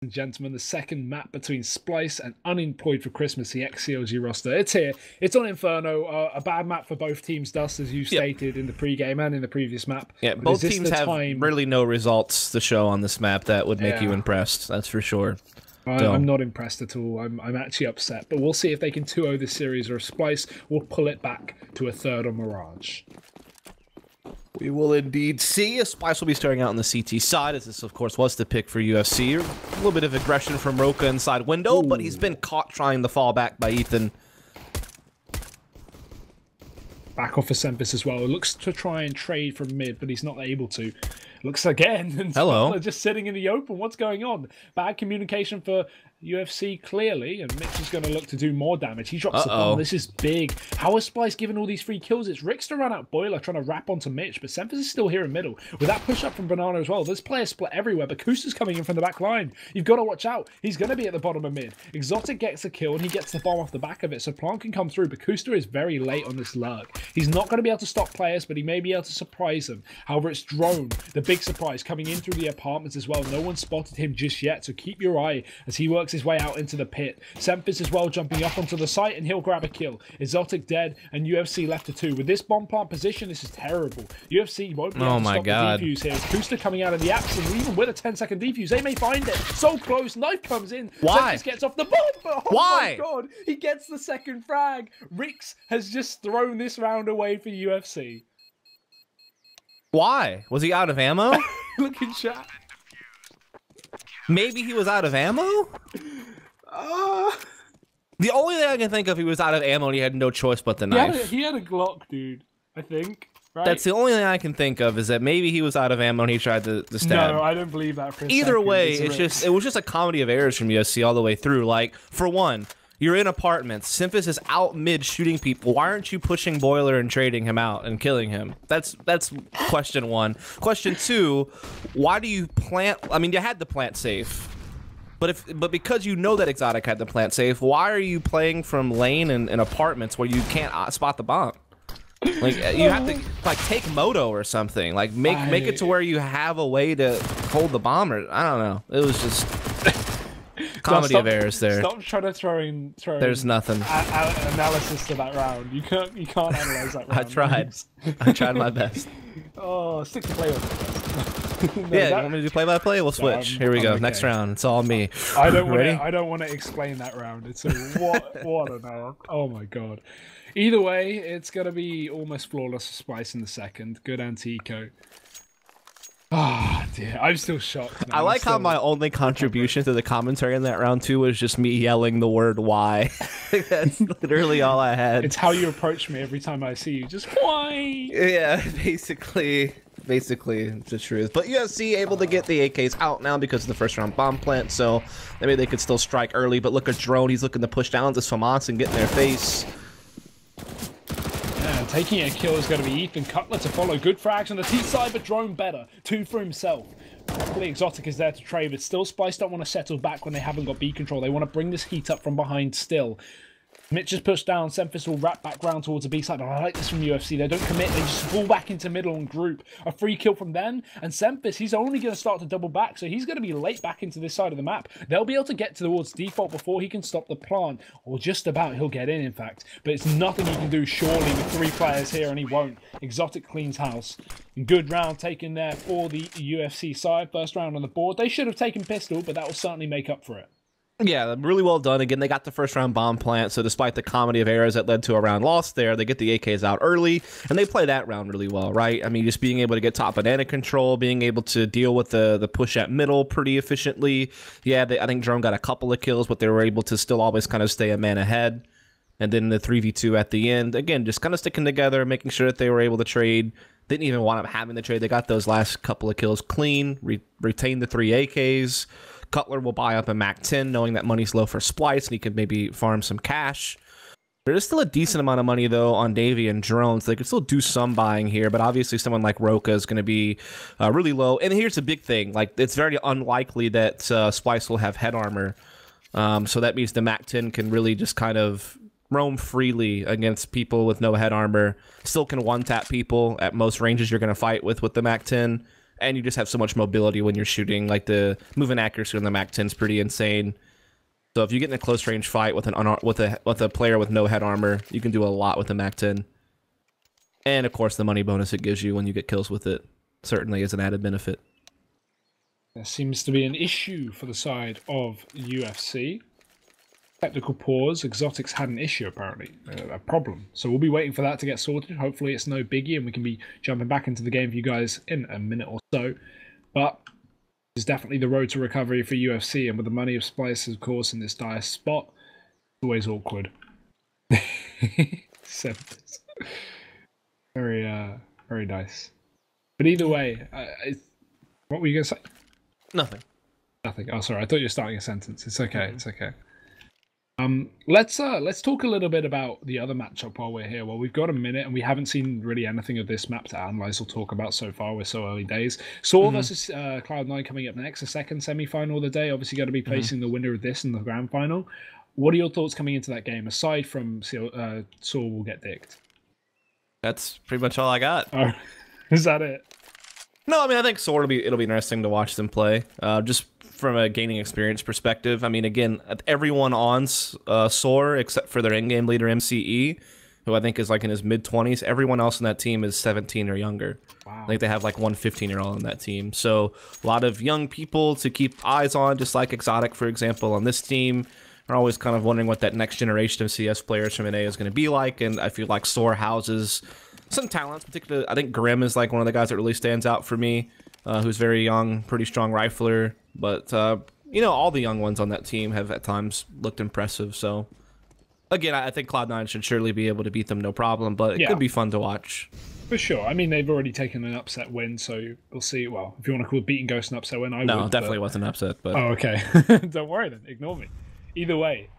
and gentlemen, the second map between Splyce and Unemployed for Christmas, the XCOG roster. It's here. It's on Inferno. A bad map for both teams, Dust, as you stated in the pre-game and in the previous map. Yeah, both teams have really no results to show on this map that would make you impressed. That's for sure. I'm not impressed at all. I'm actually upset. But we'll see if they can 2-0 this series, or if Splyce will pull it back to a third on Mirage. We will indeed see. Splyce will be starting out on the CT side, as this, of course, was the pick for UFC. A little bit of aggression from Ro4 inside window, but he's been caught trying to fall back by Ethan. Back off for Sempis as well. It looks to try and trade from mid, but he's not able to. Looks again. And hello. Just sitting in the open. What's going on? Bad communication for UFC, clearly, and Mitch is going to look to do more damage. He drops the bomb. This is big. How is Splyce giving all these free kills? It's Rick's to run out Boiler, trying to wrap onto Mitch, but Sempis is still here in middle. With that push up from Banana as well, there's players split everywhere, but Kusta's coming in from the back line. You've got to watch out. He's going to be at the bottom of mid. Exotic gets a kill, and he gets the bomb off the back of it, so Plant can come through, but Kusta is very late on this lurk. He's not going to be able to stop players, but he may be able to surprise them. However, it's Drone, the big surprise, coming in through the apartments as well. No one spotted him just yet, so keep your eye as he works his way out into the pit. Sempis as well jumping up onto the site, and he'll grab a kill. Exotic dead, and UFC left to 2. With this bomb plant position, this is terrible. UFC won't be able to stop the defuse here. Kusta coming out of the action, even with a 10-second defuse, they may find it. So close, knife comes in. Why? Sempis gets off the bomb. Oh Why? My God, he gets the second frag. Rix has just thrown this round away for UFC. Why? Was he out of ammo? Look in chat. Maybe he was out of ammo? The only thing I can think of, he was out of ammo and he had no choice but the knife. He had a Glock, dude, I think. Right? That's the only thing I can think of, is that maybe he was out of ammo and he tried to stab. No, I don't believe that for a Either second. way, it was just a comedy of errors from UFC all the way through. Like, for one, you're in apartments. Sempis is out mid shooting people. Why aren't you pushing Boiler and trading him out and killing him? That's question one. Question two, why do you plant? I mean, you had the plant safe. But because you know that Exotic had the plant safe, why are you playing from lane and apartments where you can't spot the bomb? Like, you have to take Moto or something. Like, make it to where you have a way to hold the bomb, or I don't know. It was just comedy of errors there. Stop trying to throw There's nothing. Analysis to that round. You can't analyze that round. I tried my best. Oh, stick to play with yeah, you want me to do play-by-play? We'll switch. Here we go. Okay. Next round. It's all me. I don't want to explain that round. It's what an hour. Oh my God. Either way, it's gonna be almost flawless for Splyce in the second. Good anti-eco. Ah, dear. I'm still shocked. I like how my only contribution to the commentary in that round too was just me yelling the word "why." That's literally all I had. It's how you approach me every time I see you. Just why? Yeah, basically it's the truth. But UFC able to get the AKs out now because of the first round bomb plant, so maybe they could still strike early. But look at Drone, he's looking to push down to Famas and get in their face. Yeah, taking a kill is going to be Ethan Cutler to follow. Good frags on the T side, but Drone better. 2 for himself. Probably Exotic is there to trade, but still Splyce don't want to settle back when they haven't got B control. They want to bring this heat up from behind still. Mitch is pushed down. Sempis will wrap back round towards the B side. But I like this from UFC. They don't commit. They just fall back into middle and group. A free kill from them. And Sempis, he's only going to start to double back. So he's going to be late back into this side of the map. They'll be able to get towards default before he can stop the plant. Or just about. He'll get in fact. But it's nothing he can do surely with 3 players here. And he won't. Exotic cleans house. Good round taken there for the UFC side. First round on the board. They should have taken pistol. But that will certainly make up for it. Yeah, really well done. Again, they got the first round bomb plant, so despite the comedy of errors that led to a round lost there, they get the AKs out early, and they play that round really well, right? I mean, just being able to get top banana control, being able to deal with the push at middle pretty efficiently. Yeah, I think Drone got a couple of kills, but they were able to still always kind of stay a man ahead. And then the 3v2 at the end, again, just kind of sticking together, making sure that they were able to trade. Didn't even want up having the trade. They got those last couple of kills clean, retained the 3 AKs. Cutler will buy up a MAC-10, knowing that money's low for Splyce, and he could maybe farm some cash. There is still a decent amount of money, though, on Davy and Drone, so they could still do some buying here, but obviously someone like Ro4 is going to be really low. And here's the big thing. Like, it's very unlikely that Splyce will have head armor, so that means the MAC-10 can really just kind of roam freely against people with no head armor. Still can one-tap people at most ranges you're going to fight with the MAC-10. and you just have so much mobility when you're shooting. Like the movement accuracy on the MAC-10 is pretty insane. So if you get in a close range fight with a player with no head armor, you can do a lot with the MAC-10. And of course, the money bonus it gives you when you get kills with it certainly is an added benefit. There seems to be an issue for the side of UFC. Technical pause. Exotics had an issue, apparently, a problem. So we'll be waiting for that to get sorted. Hopefully it's no biggie and we can be jumping back into the game for you guys in a minute or so. But it's definitely the road to recovery for UFC, and with the money of Splyce, of course, in this dire spot, it's always awkward. Very nice. But either way, what were you going to say? Nothing. Nothing. Oh, sorry. I thought you were starting a sentence. It's okay. It's okay. Let's talk a little bit about the other matchup while we're here. Well, we've got a minute, and we haven't seen really anything of this map to analyze or talk about so far. We're so early days. Saw versus Cloud9 coming up next, the second semi-final of the day. Obviously, got to be facing the winner of this in the grand final. What are your thoughts coming into that game, aside from Saw will get dicked? That's pretty much all I got. Oh, is that it? No, I mean, I think Saw it'll be interesting to watch them play. Just from a gaining experience perspective. I mean, again, everyone on Saw except for their in-game leader MCE, who I think is like in his mid-20s. Everyone else in that team is 17 or younger. Wow. I think they have like one 15-year-old in that team. So a lot of young people to keep eyes on, just like Exotic, for example, on this team. Are always kind of wondering what that next generation of CS players from NA is going to be like, and I feel like Saw houses some talents. Particularly, I think Grim is like one of the guys that really stands out for me, who's very young, pretty strong rifler. But you know, all the young ones on that team have at times looked impressive. So again, I think Cloud9 should surely be able to beat them, no problem. But it could be fun to watch. For sure. I mean, they've already taken an upset win, so we'll see. Well, if you want to call beating Ghost an upset win, I would. No, definitely wasn't an upset. But oh, okay. Don't worry then. Ignore me. Either way,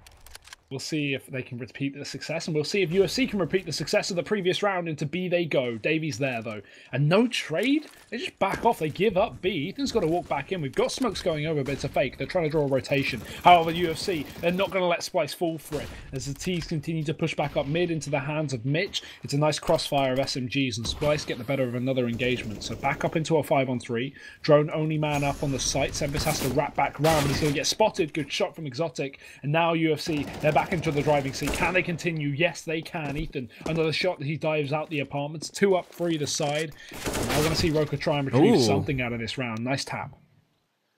we'll see if they can repeat the success, and we'll see if UFC can repeat the success of the previous round. Into B they go. Davies there, though. And no trade? They just back off. They give up B. Ethan's got to walk back in. We've got smokes going over, but it's a fake. They're trying to draw a rotation. However, UFC, they're not going to let Splyce fall for it. As the T's continue to push back up mid into the hands of Mitch, it's a nice crossfire of SMGs, and Splyce get the better of another engagement. So back up into a 5-on-3. Drone only man up on the site. Sembus has to wrap back round, but he's going to get spotted. Good shot from Exotic. And now UFC, they're back into the driving seat. Can they continue? Yes, they can. Ethan, another shot that he dives out the apartments. 2 up, 3 the side. I want to see Ro4 try and retrieve something out of this round. Nice tap.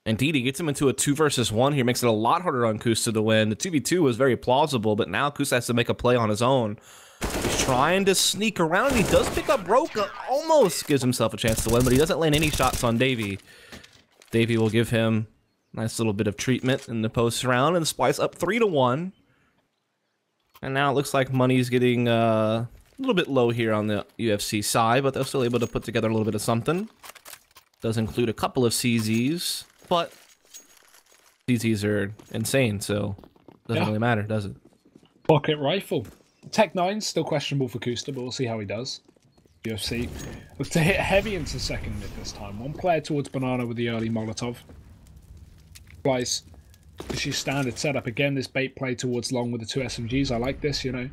Indeed, he gets him into a 2 versus 1 here. Makes it a lot harder on Kusta to win. The 2v2 was very plausible, but now Kusta has to make a play on his own. He's trying to sneak around. He does pick up Ro4. Almost gives himself a chance to win, but he doesn't land any shots on Davey. Davey will give him a nice little bit of treatment in the post round, and Splyce up 3-1. And now it looks like money's getting a little bit low here on the UFC side, but they're still able to put together a little bit of something. Does include a couple of CZs, but CZs are insane, so doesn't really matter, does it? Pocket rifle. Tech 9's still questionable for Kusta, but we'll see how he does. UFC looks to hit heavy into second mid this time. One player towards Banana with the early Molotov. Splyce. This is standard setup. Again, this bait play towards long with the 2 SMGs. I like this, you know.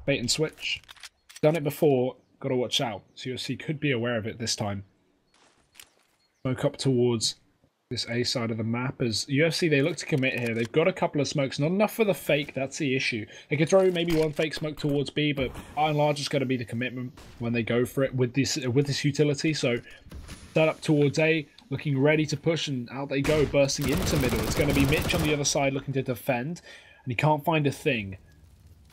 Bait and switch. Done it before. Got to watch out. So UFC could be aware of it this time. Smoke up towards this A side of the map. As UFC, they look to commit here. They've got a couple of smokes. Not enough for the fake. That's the issue. They could throw maybe one fake smoke towards B, but by and large, it's going to be the commitment when they go for it with this utility. So set up towards A. Looking ready to push, and out they go, bursting into middle. It's going to be Mitch on the other side looking to defend, and he can't find a thing.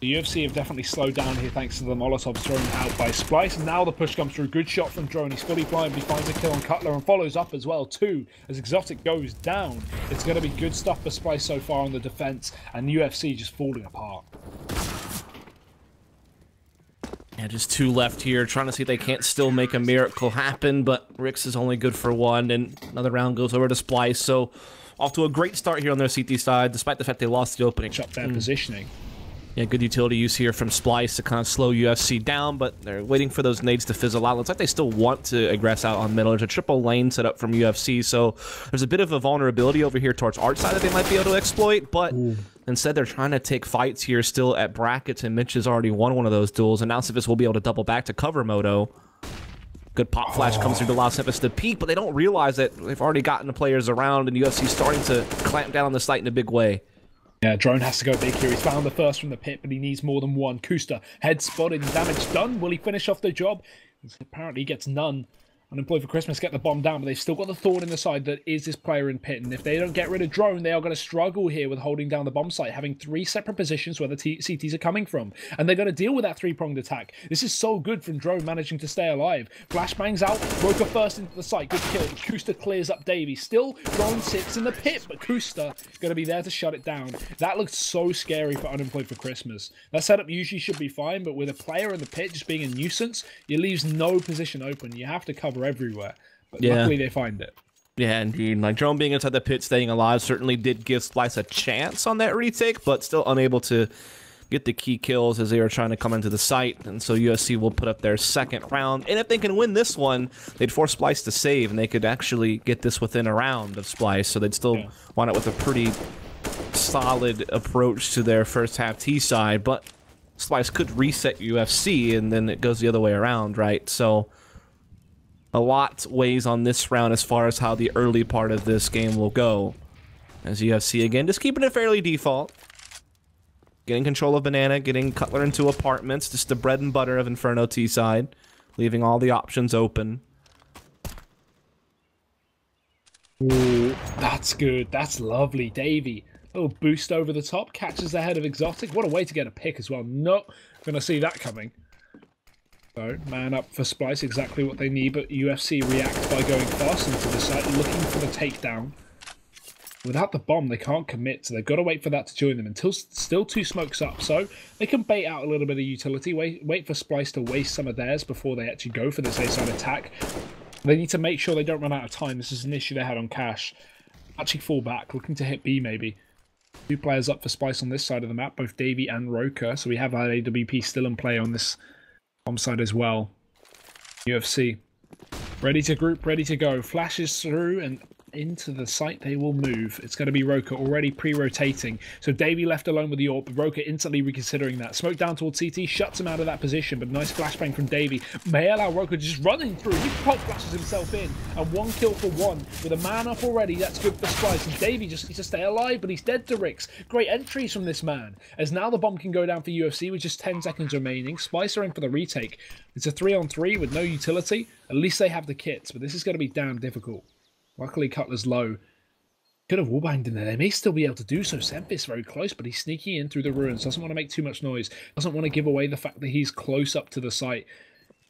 The UFC have definitely slowed down here thanks to the Molotovs thrown out by Splyce. And now the push comes through. Good shot from Drone. He's fully blind, but he finds a kill on Cutler and follows up as well, too, as Exotic goes down. It's going to be good stuff for Splyce so far on the defense, and UFC just falling apart. Yeah, just 2 left here, trying to see if they can't still make a miracle happen, but Rix is only good for 1, and another round goes over to Splyce, so off to a great start here on their CT side, despite the fact they lost the opening. Up their positioning. Yeah, good utility use here from Splyce to kind of slow UFC down, but they're waiting for those nades to fizzle out. Looks like they still want to aggress out on middle. There's a triple lane set up from UFC, so there's a bit of a vulnerability over here towards Arch side that they might be able to exploit, but instead they're trying to take fights here still at brackets, and Mitch has already won one of those duels, and now Civis will be able to double back to cover Moto. Good pop flash comes through to allow Tempest to peek, but they don't realize that they've already gotten the players around, and UFC starting to clamp down on the site in a big way. Yeah, Drone has to go big here. He's found the first from the pit, but he needs more than one. Kusta, head spotted and damage done. Will he finish off the job? Apparently he gets none. Unemployed for Christmas, get the bomb down, but they've still got the thorn in the side that is this player in pit. And if they don't get rid of Drone, they are going to struggle here with holding down the bomb site, having 3 separate positions where the CTs are coming from. And they're going to deal with that 3-pronged attack. This is so good from Drone managing to stay alive. Flashbangs out, Ro4 first into the site, good kill. Kusta clears up Davey. Still, Drone sits in the pit, but Kusta going to be there to shut it down. That looked so scary for Unemployed for Christmas. That setup usually should be fine, but with a player in the pit just being a nuisance, it leaves no position open. You have to cover everywhere. But luckily they find it. Yeah, indeed. Like, Drone being inside the pit, staying alive, certainly did give Splyce a chance on that retake, but still unable to get the key kills as they were trying to come into the site. And so UFC will put up their second round. And if they can win this one, they'd force Splyce to save, and they could actually get this within a round of Splyce. So they'd still wind up with a pretty solid approach to their first half T side. But Splyce could reset UFC, and then it goes the other way around, right? So a lot weighs on this round as far as how the early part of this game will go. As UFC, again, just keeping it fairly default. Getting control of Banana, getting Cutler into apartments, just the bread and butter of Inferno T-side. Leaving all the options open. Ooh, that's good. That's lovely. Davey, little boost over the top, catches the head of Exotic. What a way to get a pick as well. Not gonna see that coming. So, man up for Splyce, exactly what they need, but UFC react by going fast into the site, looking for the takedown. Without the bomb, they can't commit, so they've got to wait for that to join them until still 2 smokes up. So, they can bait out a little bit of utility, wait for Splyce to waste some of theirs before they actually go for this A-side attack. They need to make sure they don't run out of time. This is an issue they had on Cash. Actually fall back, looking to hit B maybe. 2 players up for Splyce on this side of the map, both Davey and Ro4, so we have our AWP still in play on this bomb side as well. UFC ready to group, ready to go. Flashes through and into the site they will move. It's going to be Ro4 already pre-rotating. So Davey left alone with the AWP, but Ro4 instantly reconsidering that. Smoke down towards CT, shuts him out of that position, but nice flashbang from Davey. May allow Ro4 just running through. He pop flashes himself in, and 1 kill for 1. With a man up already, that's good for Splyce. And Davey just needs to stay alive, but he's dead to Rix. Great entries from this man. As now the bomb can go down for UFC with just 10 seconds remaining. Splyce are in for the retake. It's a 3-on-3 with no utility. At least they have the kits, but this is going to be damn difficult. Luckily, Cutler's low. Could have wallbanged in there. They may still be able to do so. Sempis very close, but he's sneaking in through the ruins. Doesn't want to make too much noise. Doesn't want to give away the fact that he's close up to the site.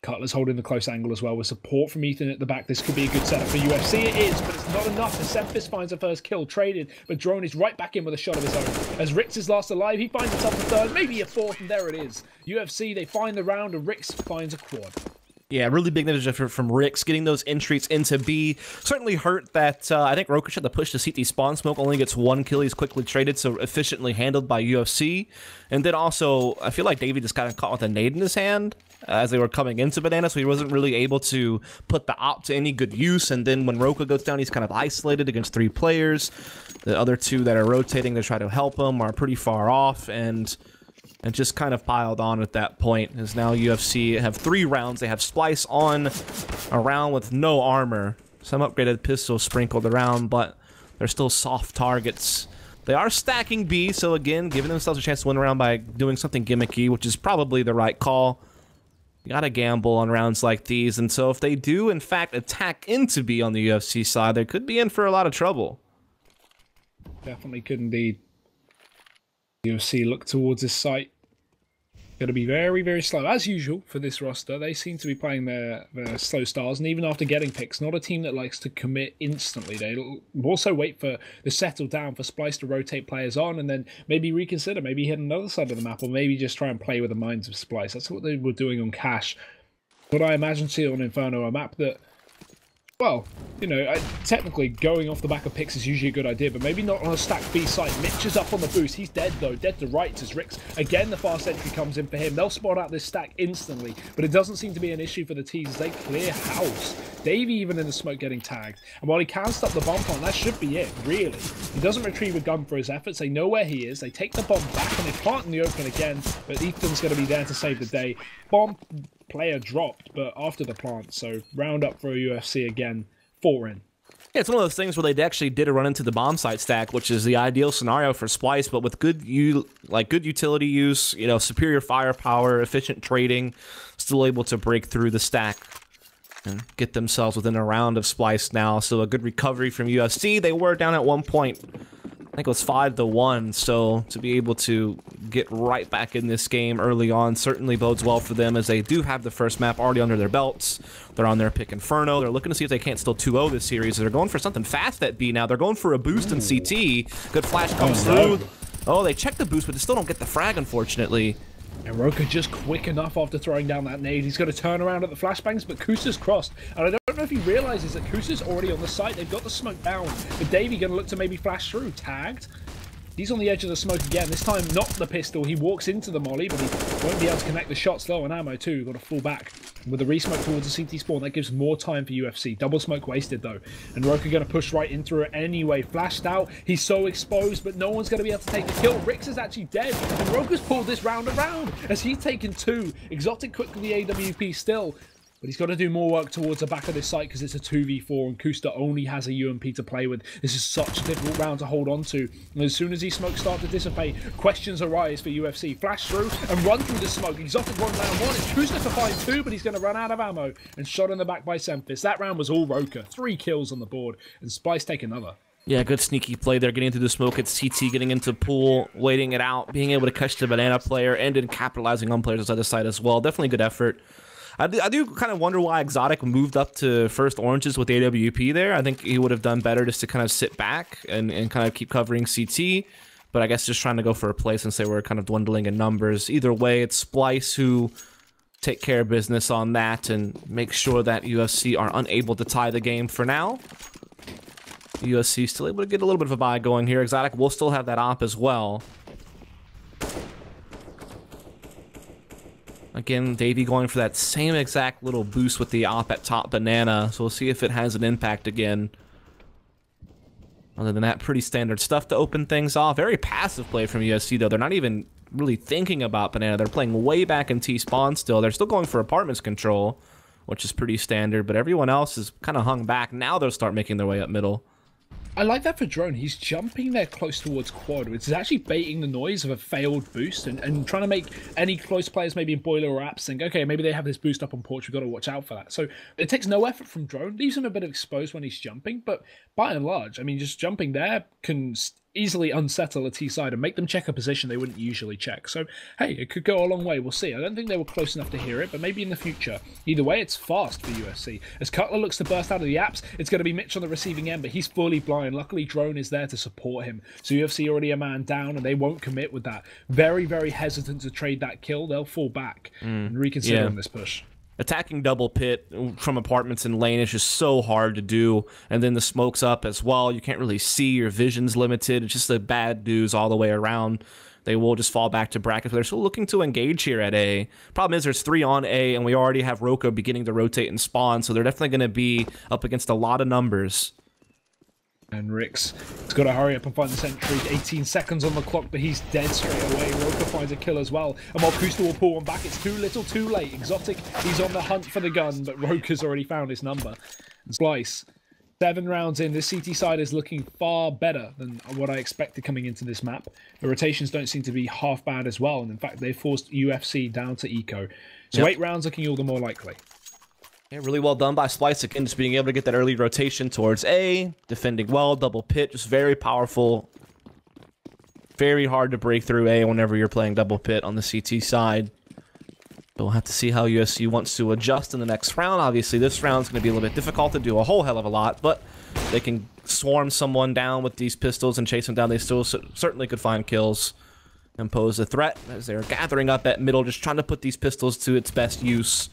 Cutler's holding the close angle as well. With support from Ethan at the back, this could be a good setup for UFC. It is, but it's not enough. As Sempis finds a first kill, traded, but Drone is right back in with a shot of his own. As Rix is last alive, he finds himself a third, maybe a fourth, and there it is. UFC, they find the round, and Rix finds a quad. Yeah, really big damage effort from Rix. Getting those entries into B certainly hurt that, I think Ro4 had to push the CT spawn smoke, only gets 1 kill. He's quickly traded, so efficiently handled by UFC. And then also, I feel like Davey just got caught with a nade in his hand as they were coming into Banana, so he wasn't really able to put the op to any good use. And then when Ro4 goes down, he's kind of isolated against 3 players. The other 2 that are rotating to try to help him are pretty far off, and just kind of piled on at that point, as now UFC have 3 rounds. They have Splyce on a round with no armor. Some upgraded pistols sprinkled around, but they're still soft targets. They are stacking B, so again, giving themselves a chance to win a round by doing something gimmicky, which is probably the right call. You gotta gamble on rounds like these, and so if they do, in fact, attack into B on the UFC side, they could be in for a lot of trouble. Definitely could indeed. UFC look towards this site. Going to be very, very slow. As usual for this roster, they seem to be playing their slow stars, and even after getting picks, not a team that likes to commit instantly. They'll also wait for the settle down for Splyce to rotate players on, and then maybe reconsider, maybe hit another side of the map, or maybe just try and play with the minds of Splyce. That's what they were doing on Cash. What I imagine see on Inferno, a map that, well, you know, technically going off the back of picks is usually a good idea, but maybe not on a stacked B site. Mitch is up on the boost. He's dead, though. Dead to rights as Rix. Again, the fast entry comes in for him. They'll spot out this stack instantly, but it doesn't seem to be an issue for the T's as they clear house. Davey even in the smoke getting tagged. And while he can stop the bomb plant, that should be it, really. He doesn't retrieve a gun for his efforts. They know where he is. They take the bomb back and they plant in the open again. But Ethan's going to be there to save the day. Bomb player dropped, but after the plant. So round up for UFC again. 4 in. Yeah, it's one of those things where they actually did run into the bomb site stack, which is the ideal scenario for Splyce, but with good utility use, you know, superior firepower, efficient trading, still able to break through the stack and get themselves within a round of Splyce now. So a good recovery from UFC. They were down at one point, I think it was 5-1, so to be able to get right back in this game early on certainly bodes well for them, as they do have the first map already under their belts. They're on their pick Inferno. They're looking to see if they can't still 2-0 this series. They're going for something fast at B now. They're going for a boost in CT. Good flash comes through. Oh, they check the boost, but they still don't get the frag, unfortunately. And Ro4 just quick enough after throwing down that nade. He's going to turn around at the flashbangs, but Kusa's crossed. And I don't know if he realizes that Kusa's already on the site. They've got the smoke down. But Davey going to look to maybe flash through. Tagged. He's on the edge of the smoke again. This time, not the pistol. He walks into the molly, but he won't be able to connect the shots. Low on ammo, too. Got to fall back. With the resmoke towards the CT spawn, that gives more time for UFC. Double smoke wasted, though. And Ro4 going to push right into it anyway. Flashed out. He's so exposed, but no one's going to be able to take the kill. Rix is actually dead. And Ro4's pulled this round around as he's taken 2. Exotic quick with the AWP still. But he's got to do more work towards the back of this site because it's a 2v4 and Kusta only has a UMP to play with. This is such a difficult round to hold on to. And as soon as these smokes start to dissipate, questions arise for UFC. Flash through and run through the smoke. Exotic one round 1. It's Kusta to find 2, but he's going to run out of ammo. And shot in the back by Semphis. That round was all Ro4. 3 kills on the board. And Splyce take another. Yeah, good sneaky play there, getting into the smoke. It's CT getting into pool, waiting it out, being able to catch the banana player, and then capitalizing on players outside the side as well. Definitely good effort. I do kind of wonder why Exotic moved up to first oranges with AWP there. I think he would have done better just to kind of sit back and kind of keep covering CT. But I guess just trying to go for a play since they were kind of dwindling in numbers. Either way, it's Splyce who take care of business on that and make sure that UFC are unable to tie the game for now. UFC still able to get a little bit of a buy going here. Exotic will still have that op as well. Again, Davey going for that same exact little boost with the op at top banana. So we'll see if it has an impact again. Other than that, pretty standard stuff to open things off. Very passive play from UFC, though. They're not even really thinking about banana. They're playing way back in T-spawn still. They're still going for apartments control, which is pretty standard. But everyone else is kind of hung back. Now they'll start making their way up middle. I like that for Drone. He's jumping there close towards quad, which is actually baiting the noise of a failed boost and trying to make any close players maybe in Boiler or Apps think, okay, maybe they have this boost up on porch, we've got to watch out for that. So it takes no effort from Drone, leaves him a bit exposed when he's jumping, but by and large, I mean, just jumping there can easily unsettle a T side and make them check a position they wouldn't usually check. So, hey, it could go a long way. We'll see. I don't think they were close enough to hear it, but maybe in the future. Either way, it's fast for UFC. As Cutler looks to burst out of the apps, it's going to be Mitch on the receiving end, but he's fully blind. Luckily, Drone is there to support him. So UFC already a man down, and they won't commit with that. Very, very hesitant to trade that kill. They'll fall back and reconsider on this push. Attacking double pit from apartments in lane is just so hard to do, and then the smoke's up as well. You can't really see, your vision's limited. It's just the bad news all the way around. They will just fall back to brackets, but they're still looking to engage here at A. Problem is there's 3 on A, and we already have Ro4 beginning to rotate and spawn, so they're definitely going to be up against a lot of numbers. And Rix has got to hurry up and find the sentry. 18 seconds on the clock, but he's dead straight away. Ro4 finds a kill as well. And while Kusta will pull one back, it's too little too late. Exotic, he's on the hunt for the gun, but Ro4's already found his number. And Splyce, 7 rounds in. This CT side is looking far better than what I expected coming into this map. The rotations don't seem to be half bad as well. And in fact, they forced UFC down to eco. So 8 rounds looking all the more likely. Yeah, really well done by Splyce again, just being able to get that early rotation towards A, defending well, double pit, just very powerful. Very hard to break through A whenever you're playing double pit on the CT side. But we'll have to see how UFC wants to adjust in the next round. Obviously, this round's going to be a little bit difficult to do a whole hell of a lot, but they can swarm someone down with these pistols and chase them down. They still certainly could find kills and pose a threat as they're gathering up at middle, just trying to put these pistols to its best use.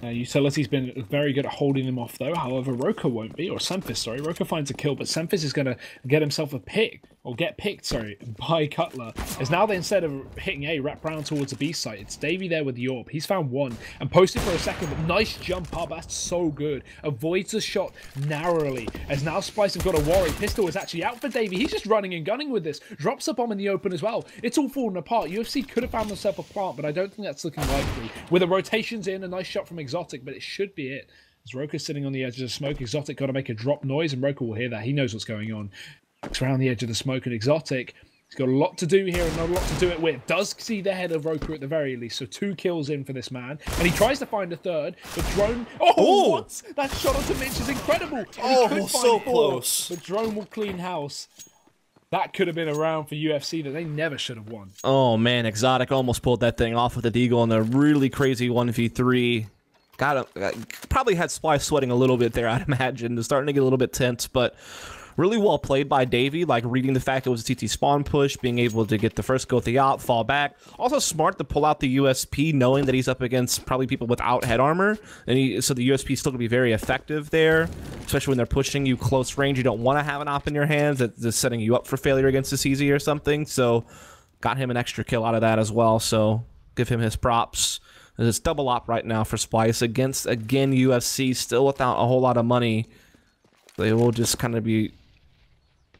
Utility's been very good at holding them off, though. However, Ro4 won't be, or Semphis, sorry. Ro4 finds a kill, but Semphis is going to get himself a pick. or get picked, sorry, by Cutler, is now they, instead of hitting A, wrap round towards the B site. It's Davey there with the AWP. He's found one and posted for a second, but nice jump up. That's so good. Avoids the shot narrowly, as now Splyce have got a worry. Pistol is actually out for Davey. He's just running and gunning with this. Drops a bomb in the open as well. It's all falling apart. UFC could have found themselves a plant, but I don't think that's looking likely. With the rotations in, a nice shot from Exotic, but it should be it. As Ro4's sitting on the edge of the smoke, Exotic got to make a drop noise, and Ro4 will hear that. He knows what's going on. Looks around the edge of the smoke, and Exotic, he's got a lot to do here and not a lot to do it with. Does see the head of Ro4 at the very least, so 2 kills in for this man. And he tries to find a third, but Drone... Oh, what? That shot onto Mitch is incredible. Oh, so close. But Drone will clean house. That could have been a round for UFC that they never should have won. Oh, man, Exotic almost pulled that thing off with the Deagle in a really crazy 1v3. Probably had Splyce sweating a little bit there, I'd imagine. They're starting to get a little bit tense, but really well played by Davey, like reading the fact it was a TT spawn push, being able to get the first go with the op, fall back. Also smart to pull out the USP, knowing that he's up against probably people without head armor, and so the USP is still going to be very effective there, especially when they're pushing you close range. You don't want to have an op in your hands that's just setting you up for failure against the CZ or something, so got him an extra kill out of that as well, so give him his props. It's double op right now for Splyce against, again, UFC, still without a whole lot of money. They will just kind of be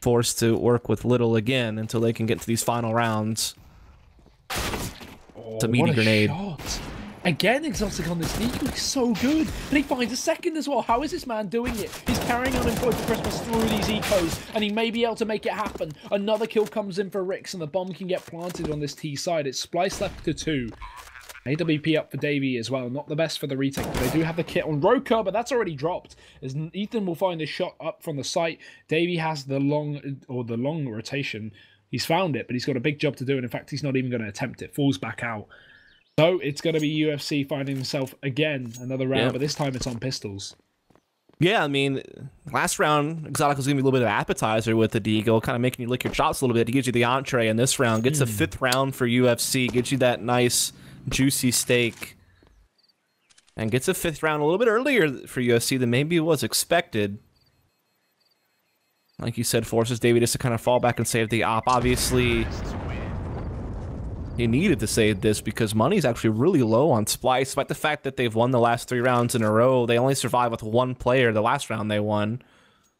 forced to work with little again until they can get to these final rounds. It's a meaty grenade. Shot. Again, Exotic on the sneak. He's so good. And he finds a second as well. How is this man doing it? He's carrying Unemployed for Christmas through these ecos, and he may be able to make it happen. Another kill comes in for Rix, and the bomb can get planted on this T side. It's Splyce left to 2. AWP up for Davey as well. Not the best for the retake, but they do have the kit on Ro4, but that's already dropped. As Ethan will find a shot up from the site. Davey has the long rotation. He's found it, but he's got a big job to do, and in fact, he's not even going to attempt it. Falls back out. So it's going to be UFC finding himself again another round, but this time it's on pistols. Yeah, I mean, last round, Exotic was going to be a little bit of appetizer with the Deagle, kind of making you lick your chops a little bit. He gives you the entree in this round. Gets a 5th round for UFC. Gets you that nice juicy steak, and gets a 5th round a little bit earlier for UFC than maybe was expected. Like you said, forces Davey just to kind of fall back and save the op. Obviously, he needed to save this because money's actually really low on Splyce. Despite the fact that they've won the last 3 rounds in a row, they only survived with 1 player the last round they won.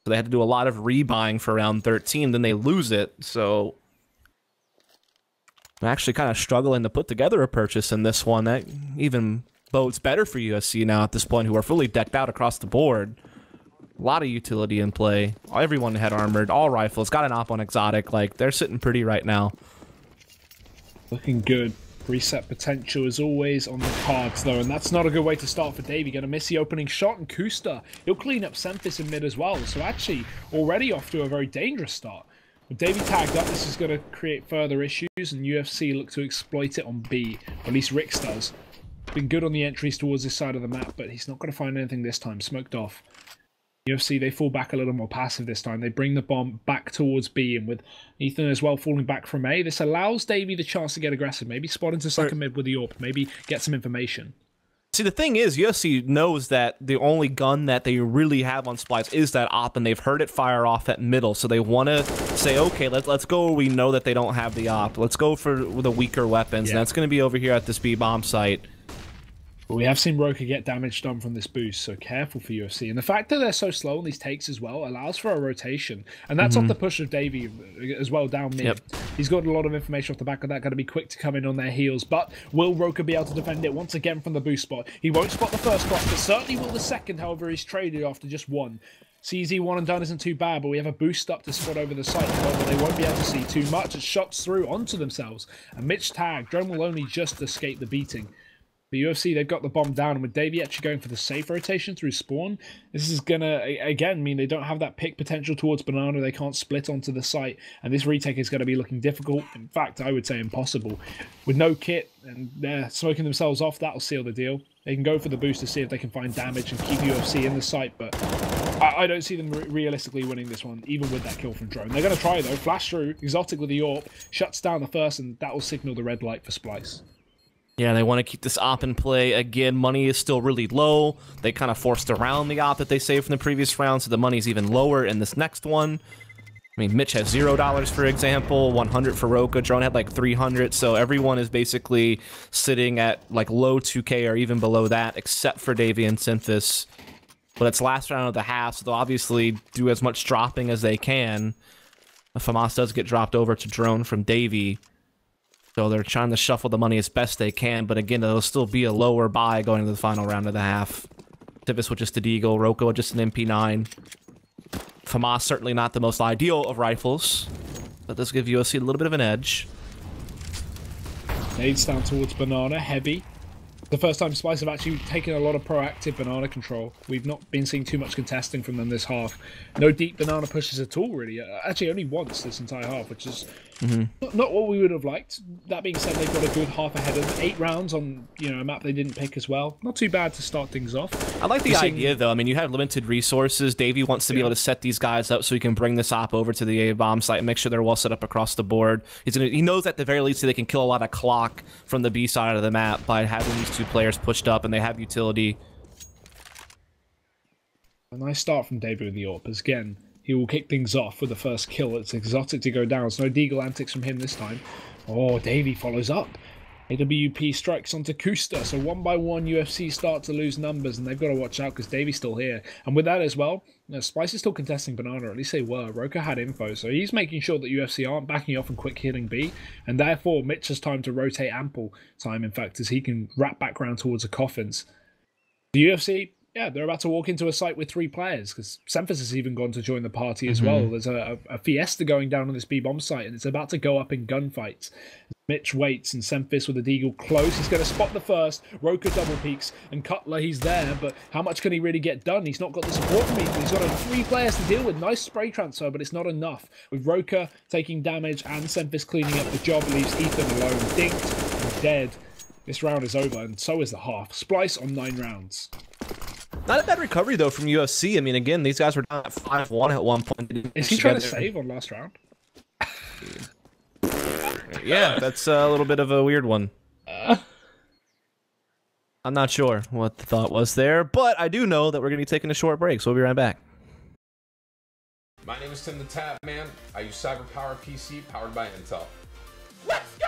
So they had to do a lot of rebuying for round 13, then they lose it. So I'm actually kind of struggling to put together a purchase in this one. That even bodes better for UFC now at this point, who are fully decked out across the board. A lot of utility in play. Everyone had armored, all rifles, got an op on Exotic. Like, they're sitting pretty right now. Looking good. Reset potential is always on the cards, though, and that's not a good way to start for Davey. Going to miss the opening shot, and Kusta, he'll clean up Semphis in mid as well. So actually, already off to a very dangerous start. With Davey tagged up, this is going to create further issues, and UFC look to exploit it on B. Or at least Rix does. Been good on the entries towards this side of the map, but he's not going to find anything this time. Smoked off. UFC, they fall back a little more passive this time. They bring the bomb back towards B, and with Ethan as well falling back from A, this allows Davey the chance to get aggressive. Maybe spot into second mid with the AWP. Maybe get some information. See, the thing is, UFC knows that the only gun that they really have on Splyce is that op, and they've heard it fire off at middle, so they want to say, okay, let's go where we know that they don't have the op. Let's go for the weaker weapons, and that's going to be over here at this B-bomb site. But we have seen Ro4 get damage done from this boost, so careful for UFC. And the fact that they're so slow on these takes as well allows for a rotation. And that's off the push of Davey as well down mid. Yep. He's got a lot of information off the back of that, going to be quick to come in on their heels. But will Ro4 be able to defend it once again from the boost spot? He won't spot the first cross, but certainly will the second. However, he's traded after just 1. CZ 1 and done isn't too bad, but we have a boost up to spot over the site. However, they won't be able to see too much. It shots through onto themselves. And Mitch tag. Drone will only just escape the beating. The UFC, they've got the bomb down, and with Davey actually going for the safe rotation through spawn, this is going to, again, mean they don't have that pick potential towards Banana. They can't split onto the site, and this retake is going to be looking difficult. In fact, I would say impossible. With no kit, and they're smoking themselves off, that'll seal the deal. They can go for the boost to see if they can find damage and keep UFC in the site, but I don't see them realistically winning this one, even with that kill from Drone. They're going to try, though. Flash through, Exotic with the AWP, shuts down the first, and that will signal the red light for Splyce. Yeah, they want to keep this op in play. Again, money is still really low. They kind of forced around the op that they saved from the previous round, so the money's even lower in this next one. I mean, Mitch has $0, for example, 100 for Ro4. Drone had like 300, so everyone is basically sitting at like low 2K or even below that, except for Davey and Synthis. But it's last round of the half, so they'll obviously do as much dropping as they can. FAMAS does get dropped over to Drone from Davey, so they're trying to shuffle the money as best they can, but again, it'll still be a lower buy going into the final round of the half. Synthis with just a Deagle, Ro4 with just an MP9. FAMAS certainly not the most ideal of rifles, but does give UFC a little bit of an edge. Nades down towards Banana, heavy. The first time Splyce have actually taken a lot of proactive Banana control. We've not been seeing too much contesting from them this half. No deep Banana pushes at all, really. Actually, only once this entire half, which is not what we would have liked. That being said, they've got a good half ahead of them. 8 rounds on, you know, a map they didn't pick as well. Not too bad to start things off. I like the idea, though. I mean, you have limited resources. Davey wants to be able to set these guys up so he can bring this op over to the A-bomb site and make sure they're well set up across the board. He knows at the very least that they can kill a lot of clock from the B side of the map by having these 2 players pushed up, and they have utility. A nice start from Davey with the AWP, as again, he will kick things off with the first kill. It's Exotic to go down. There's no Deagle antics from him this time. Oh, Davey follows up. AWP strikes onto Kusta, so one by one UFC start to lose numbers, and they've got to watch out because Davey's still here. And with that as well, you know, Splyce is still contesting Banana, or at least they were. Ro4 had info, so he's making sure that UFC aren't backing off and quick hitting B, and therefore Mitch has time to rotate ample time, in fact, as he can wrap back round towards the coffins. The UFC, yeah, they're about to walk into a site with 3 players, because Semphis has even gone to join the party as well. There's a fiesta going down on this B-bomb site, and it's about to go up in gunfights. Mitch waits, and Semphis with a Deagle close. He's going to spot the first. Ro4 double peeks, and Cutler, he's there, but how much can he really get done? He's not got the support from Ethan. He's got 3 players to deal with. Nice spray transfer, but it's not enough. With Ro4 taking damage and Semphis cleaning up the job, leaves Ethan alone, dinked and dead. This round is over, and so is the half. Splyce on 9 rounds. Not a bad recovery, though, from UFC. I mean, again, these guys were down at 5-1 at one point. Is he trying to save on last round? Yeah, that's a little bit of a weird one. I'm not sure what the thought was there, but I do know that we're going to be taking a short break, so we'll be right back. My name is Tim the Tab Man. I use CyberPowerPC powered by Intel. Let's go!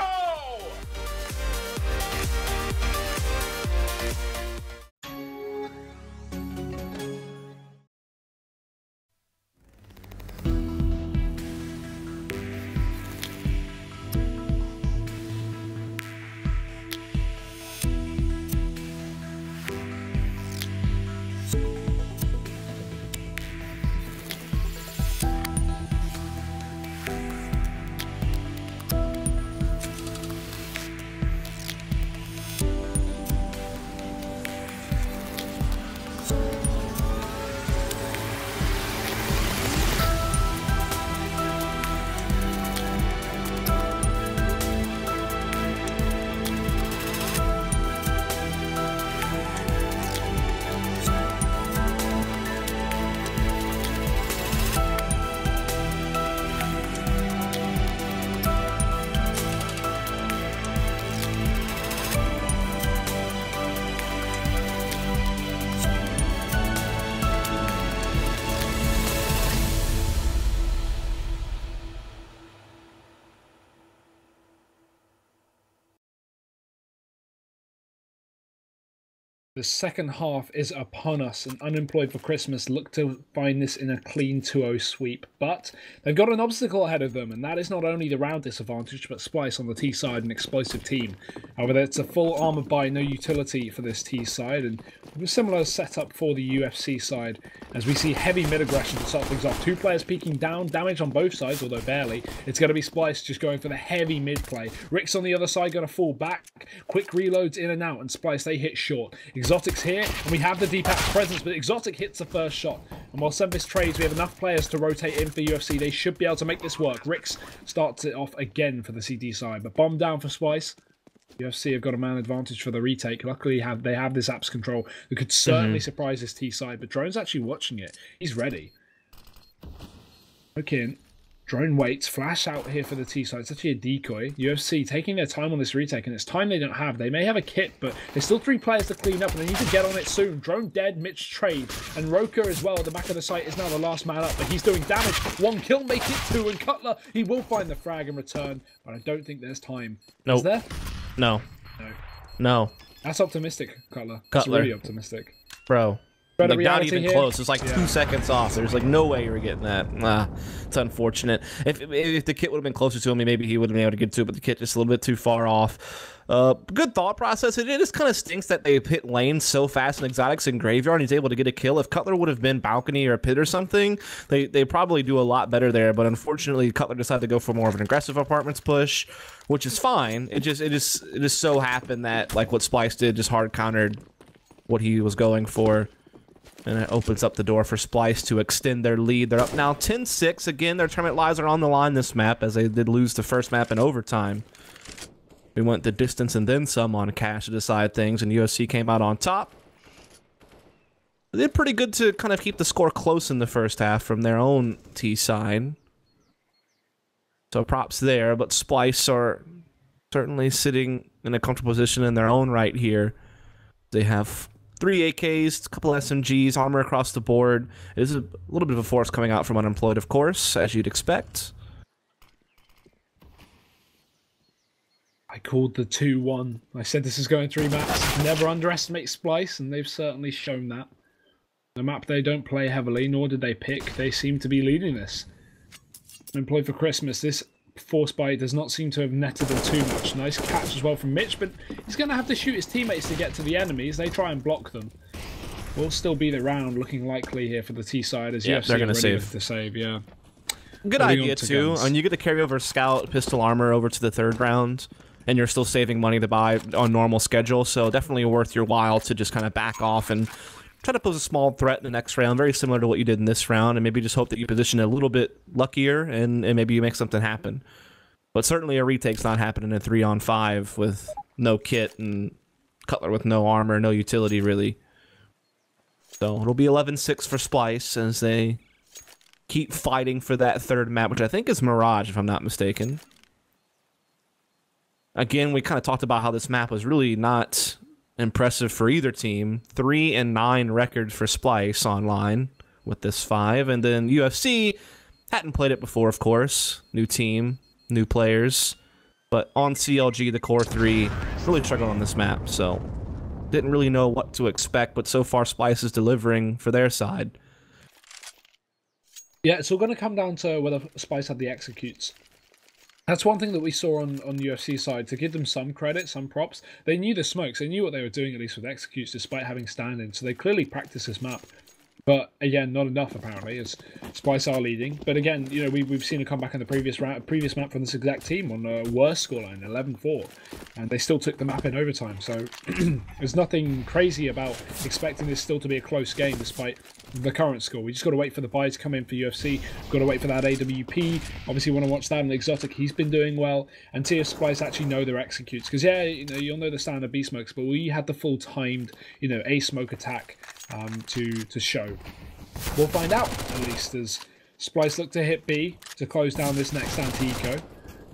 The second half is upon us, and Unemployed for Christmas look to find this in a clean 2-0 sweep. But they've got an obstacle ahead of them, and that is not only the round disadvantage, but Splyce on the T side, an explosive team. However, it's a full armor buy, no utility for this T side, and a similar setup for the UFC side, as we see heavy mid-aggression to start things off. 2 players peeking down, damage on both sides, although barely. It's going to be Splyce just going for the heavy mid-play. Rick's on the other side going to fall back. Quick reloads in and out, and Splyce, they hit short. Exotic's here, and we have the Deepak's presence, but Exotic hits the first shot. And while Semphis trades, we have enough players to rotate in for UFC. They should be able to make this work. Ricks starts it off again for the CT side, but bomb down for Splyce. UFC have got a man advantage for the retake. Luckily, they have this apps control that could certainly surprise this T side, but Drone's actually watching it. He's ready. Okay. Drone waits, flash out here for the T side. It's actually a decoy. UFC taking their time on this retake, and it's time they don't have. They may have a kit, but there's still 3 players to clean up, and they need to get on it soon. Drone dead, Mitch trade, and Ro4 as well at the back of the site is now the last man up, but he's doing damage. 1 kill, make it 2, and Cutler, he will find the frag and return, but I don't think there's time. Nope. Is there? No. No. No. That's optimistic, Cutler. That's really optimistic. Bro. But like not even here, close. It's like 2 seconds off. There's like no way you were getting that. It's unfortunate. If the kit would have been closer to him, maybe he would have been able to get to it, but the kit just a little bit too far off. Good thought process. It just kind of stinks that they hit lanes so fast in Exotics and Graveyard, and he's able to get a kill. If Cutler would have been balcony or pit or something, they probably do a lot better there. But unfortunately, Cutler decided to go for more of an aggressive apartments push, which is fine. It just so happened that like what Splyce did just hard countered what he was going for. And it opens up the door for Splyce to extend their lead. They're up now 10-6. Again, their tournament lives are on the line this map, as they did lose the first map in overtime. We went the distance and then some on cash to decide things, and UFC came out on top. They did pretty good to kind of keep the score close in the first half from their own T side. So props there, but Splyce are certainly sitting in a comfortable position in their own right here. They have 3 AKs, a couple SMGs, armor across the board. It is a little bit of a force coming out from Unemployed, of course, as you'd expect. I called the 2-1. I said this is going 3 maps. Never underestimate Splyce, and they've certainly shown that. The map they don't play heavily, nor did they pick. They seem to be leading this. Unemployed for Christmas. This force bite does not seem to have netted them too much. Nice catch as well from Mitch, but he's going to have to shoot his teammates to get to the enemies. They try and block them. Will still be the round looking likely here for the T side as UFC they're going to save. Yeah. Good idea too. And you get to carry over scout pistol armor over to the 3rd round, and you're still saving money to buy on normal schedule. So definitely worth your while to just kind of back off and try to pose a small threat in the next round, very similar to what you did in this round, and maybe just hope that you position a little bit luckier and maybe you make something happen. But certainly a retake's not happening in 3-on-5 with no kit and Cutler with no armor, no utility really. So it'll be 11-6 for Splyce as they keep fighting for that 3rd map, which I think is Mirage, if I'm not mistaken. Again, we kind of talked about how this map was really not impressive for either team. 3-9 record for Splyce online with this 5. And then UFC hadn't played it before, of course. New team, new players. But on CLG, the core 3 really struggled on this map. So didn't really know what to expect. But so far, Splyce is delivering for their side. Yeah, it's all going to come down to whether Splyce had the executes. That's one thing that we saw on UFC side, to give them some credit, some props. They knew the smokes, they knew what they were doing, at least with executes, despite having stand-in. So they clearly practiced this map. But again, not enough apparently, as Splyce are leading. But again, you know, we've seen a comeback in the previous map from this exact team on a worse scoreline, 11-4. And they still took the map in overtime. So there's nothing crazy about expecting this still to be a close game despite the current score. We just got to wait for the buys to come in for UFC. Got to wait for that AWP. Obviously want to watch that and Exotic. He's been doing well. And see if Splyce actually know their executes. Because yeah, you know, you'll know the standard B smokes, but we had the full timed, you know, A smoke attack to show. We'll find out, at least, as Splyce look to hit B to close down this next anti-eco.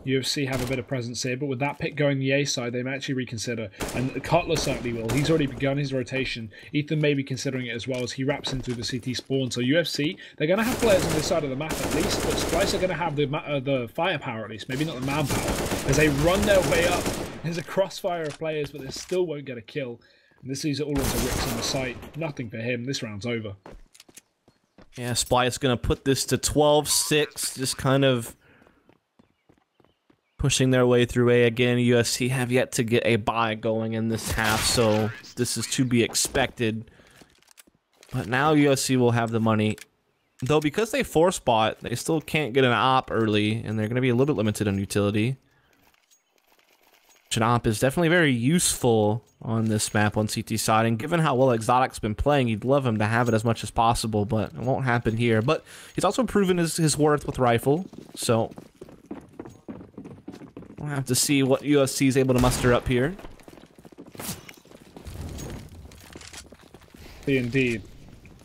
UFC have a bit of presence here, but with that pick going the A side, they may actually reconsider. And Cutler certainly will. He's already begun his rotation. Ethan may be considering it as well as he wraps into the CT spawn. So UFC, they're going to have players on this side of the map at least, but Splyce are going to have the firepower at least, maybe not the manpower, as they run their way up. There's a crossfire of players, but they still won't get a kill. And this leaves it all onto Rick's on the site. Nothing for him. This round's over. Yeah, Splyce going to put this to 12-6, just kind of pushing their way through A again. UFC have yet to get a buy going in this half, so this is to be expected. But now UFC will have the money. Though because they force bought, they still can't get an op early, and they're going to be a little bit limited on utility. An op is definitely very useful on this map on CT side, and given how well Exotic's been playing, you'd love him to have it as much as possible, but it won't happen here. But he's also proven his worth with rifle, so we'll have to see what UFC is able to muster up here. Indeed.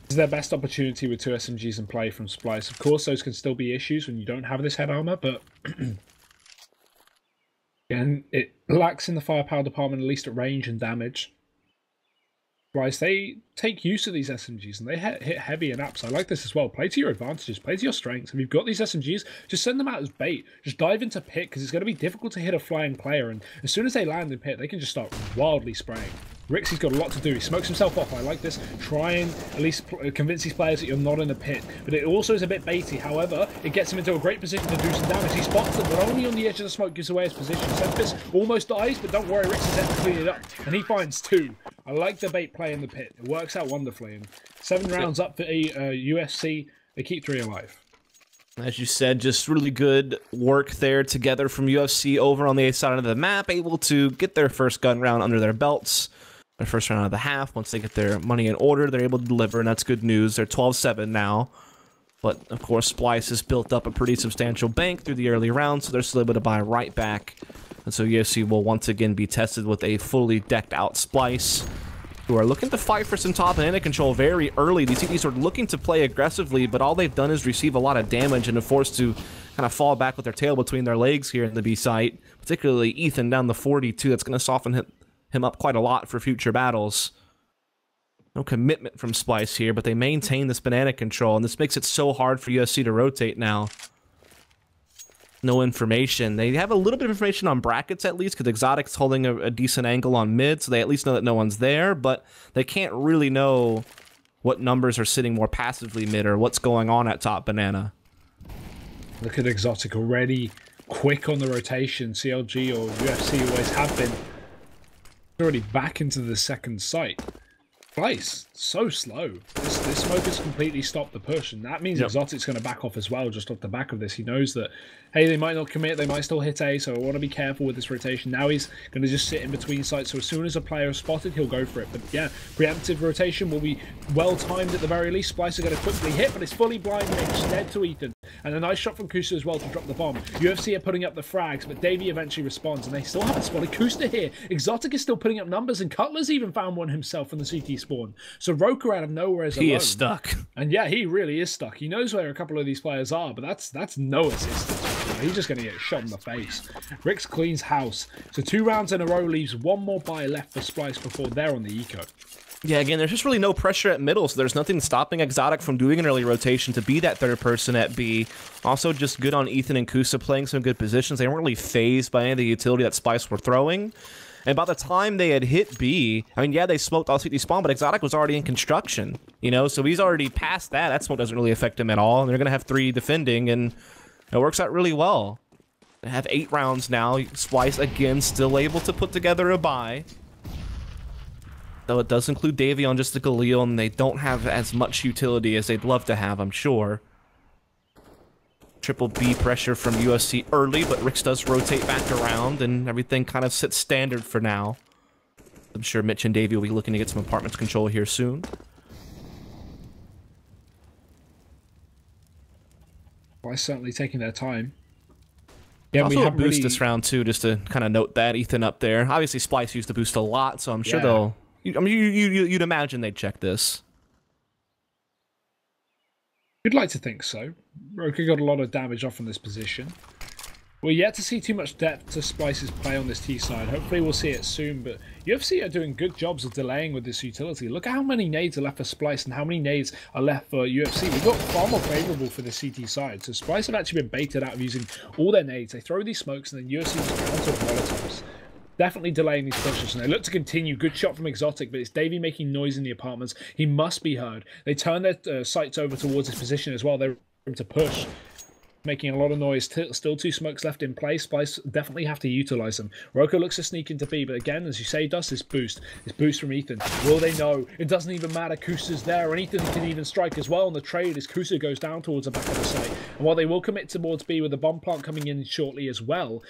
This is their best opportunity with 2 SMGs in play from Splyce. Of course, those can still be issues when you don't have this head armor, but again, it lacks in the firepower department, at least at range and damage. Splyce, they take use of these SMGs and they hit heavy in apps. I like this as well. Play to your advantages, play to your strengths. If you've got these SMGs, just send them out as bait. Just dive into pit, because it's going to be difficult to hit a flying player, and as soon as they land in pit, they can just start wildly spraying. Rixie's got a lot to do. He smokes himself off. I like this. Try and at least convince these players that you're not in a pit. But it also is a bit baity. However, it gets him into a great position to do some damage. He spots them, but only on the edge of the smoke gives away his position. Sempis almost dies, but don't worry, Rixie's there to clean it up. And he finds 2. I like the bait play in the pit. It works out wonderfully. And 7 rounds up for UFC. They keep 3 alive. As you said, just really good work there together from UFC over on the A side of the map, able to get their first gun round under their belts. Their first round of the half. Once they get their money in order, they're able to deliver, and that's good news. They're 12-7 now. But, of course, Splyce has built up a pretty substantial bank through the early rounds, so they're still able to buy right back. And so UFC will once again be tested with a fully decked out Splyce, who are looking to fight for some top and control very early. These CTs are looking to play aggressively, but all they've done is receive a lot of damage and are forced to kind of fall back with their tail between their legs here in the B site. Particularly Ethan down the 42. That's going to soften him up quite a lot for future battles. No commitment from Splyce here, but they maintain this banana control, and this makes it so hard for UFC to rotate now. No information. They have a little bit of information on brackets at least, because Exotic's holding a decent angle on mid, so they at least know that no one's there, but they can't really know what numbers are sitting more passively mid or what's going on at top banana. Look at Exotic already quick on the rotation. CLG or UFC always have been. Already back into the second site. Splyce, so slow. This smoke has completely stopped the push, and that means Exotic's going to back off as well, just off the back of this. He knows that, hey, they might not commit, they might still hit A, so I want to be careful with this rotation. Now he's going to just sit in between sites, so as soon as a player is spotted, he'll go for it. But yeah, preemptive rotation will be well-timed at the very least. Splyce are going to quickly hit, but it's fully blind range, dead to Ethan. And a nice shot from Kusa as well to drop the bomb. UFC are putting up the frags, but Davey eventually responds, and they still haven't spotted Kusa here. Exotic is still putting up numbers, and Cutler's even found one himself from the CT spawn. So Ro4 out of nowhere is alone. He is stuck. And yeah, he really is stuck. He knows where a couple of these players are, but that's no assistance. He's just going to get shot in the face. Rix cleans house. So 2 rounds in a row leaves 1 more buy left for Splyce before they're on the eco. Yeah, again, there's just really no pressure at middle, so there's nothing stopping Exotic from doing an early rotation to be that third person at B. Also, just good on Ethan and Kusa playing some good positions. They weren't really phased by any of the utility that Splyce were throwing. And by the time they had hit B, I mean, yeah, they smoked all CT spawn, but Exotic was already in construction, you know, so he's already past that. That smoke doesn't really affect him at all, and they're going to have 3 defending, and it works out really well. They have 8 rounds now. Splyce, again, still able to put together a buy. Though it does include Davey on just the Galil, and they don't have as much utility as they'd love to have, I'm sure. Triple B pressure from UFC early, but Rix does rotate back around, and everything kind of sits standard for now. I'm sure Mitch and Davey will be looking to get some apartments control here soon. Well, certainly taking their time. Yeah, also a boost this round too, just to kind of note that. Ethan up there. Obviously, Splyce used the boost a lot, so I'm sure they'll... I mean, you'd imagine they'd check this. You'd like to think so. Ro4 got a lot of damage off from this position. We're yet to see too much depth to Splyce's play on this T side. Hopefully we'll see it soon, but UFC are doing good jobs of delaying with this utility. Look at how many nades are left for Splyce and how many nades are left for UFC. We've got far more favourable for the CT side. So Splyce have actually been baited out of using all their nades. They throw these smokes and then UFC just counter with molotovs. Definitely delaying these pushes, and they look to continue. Good shot from Exotic, but it's Davey making noise in the apartments. He must be heard. They turn their sights over towards his position as well. They're room to push, making a lot of noise. Still 2 smokes left in place. Splyce definitely have to utilize them. Ro4 looks to sneak into B, but again, as you say, does this boost from Ethan. Will they know? It doesn't even matter. Kusa's there, and Ethan can even strike as well on the trade as Kusa goes down towards the back of the site. And while they will commit towards B with the bomb plant coming in shortly as well,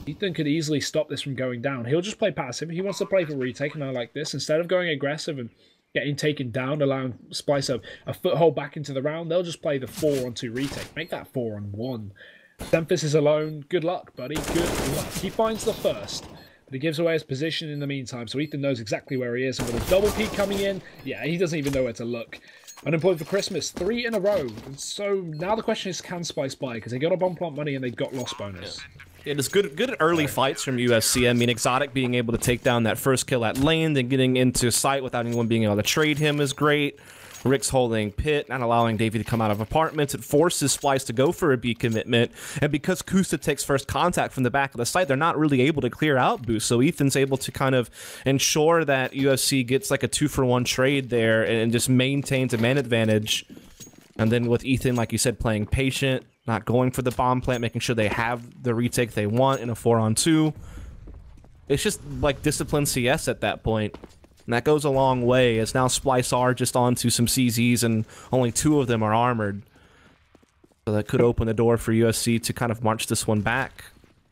Ethan could easily stop this from going down. He'll just play passive. He wants to play for retake, and I like this. Instead of going aggressive and getting taken down, allowing Splyce a foothold back into the round, they'll just play the 4-on-2 retake. Make that 4-on-1. Memphis is alone. Good luck, buddy. Good luck. He finds the first. but he gives away his position in the meantime, so Ethan knows exactly where he is. And with a double peek coming in, yeah, he doesn't even know where to look. Unemployed for Christmas, 3 in a row. And so now the question is, can Splyce buy? Because they got a bomb plant money and they got loss bonus. Yeah, it's good early fights from UFC. I mean, Exotic being able to take down that first kill at lane, then getting into sight without anyone being able to trade him is great. Rick's holding pit, not allowing Davey to come out of apartments. It forces Splyce to go for a B commitment. And because Kusta takes first contact from the back of the site, they're not really able to clear out boost. So Ethan's able to kind of ensure that UFC gets like a 2-for-1 trade there and just maintains a man advantage. And then with Ethan, like you said, playing patient, not going for the bomb plant, making sure they have the retake they want in a 4-on-2. It's just like disciplined CS at that point. And that goes a long way, as now Splyce are just onto some CZs, and only 2 of them are armored. So that could open the door for UFC to kind of march this one back.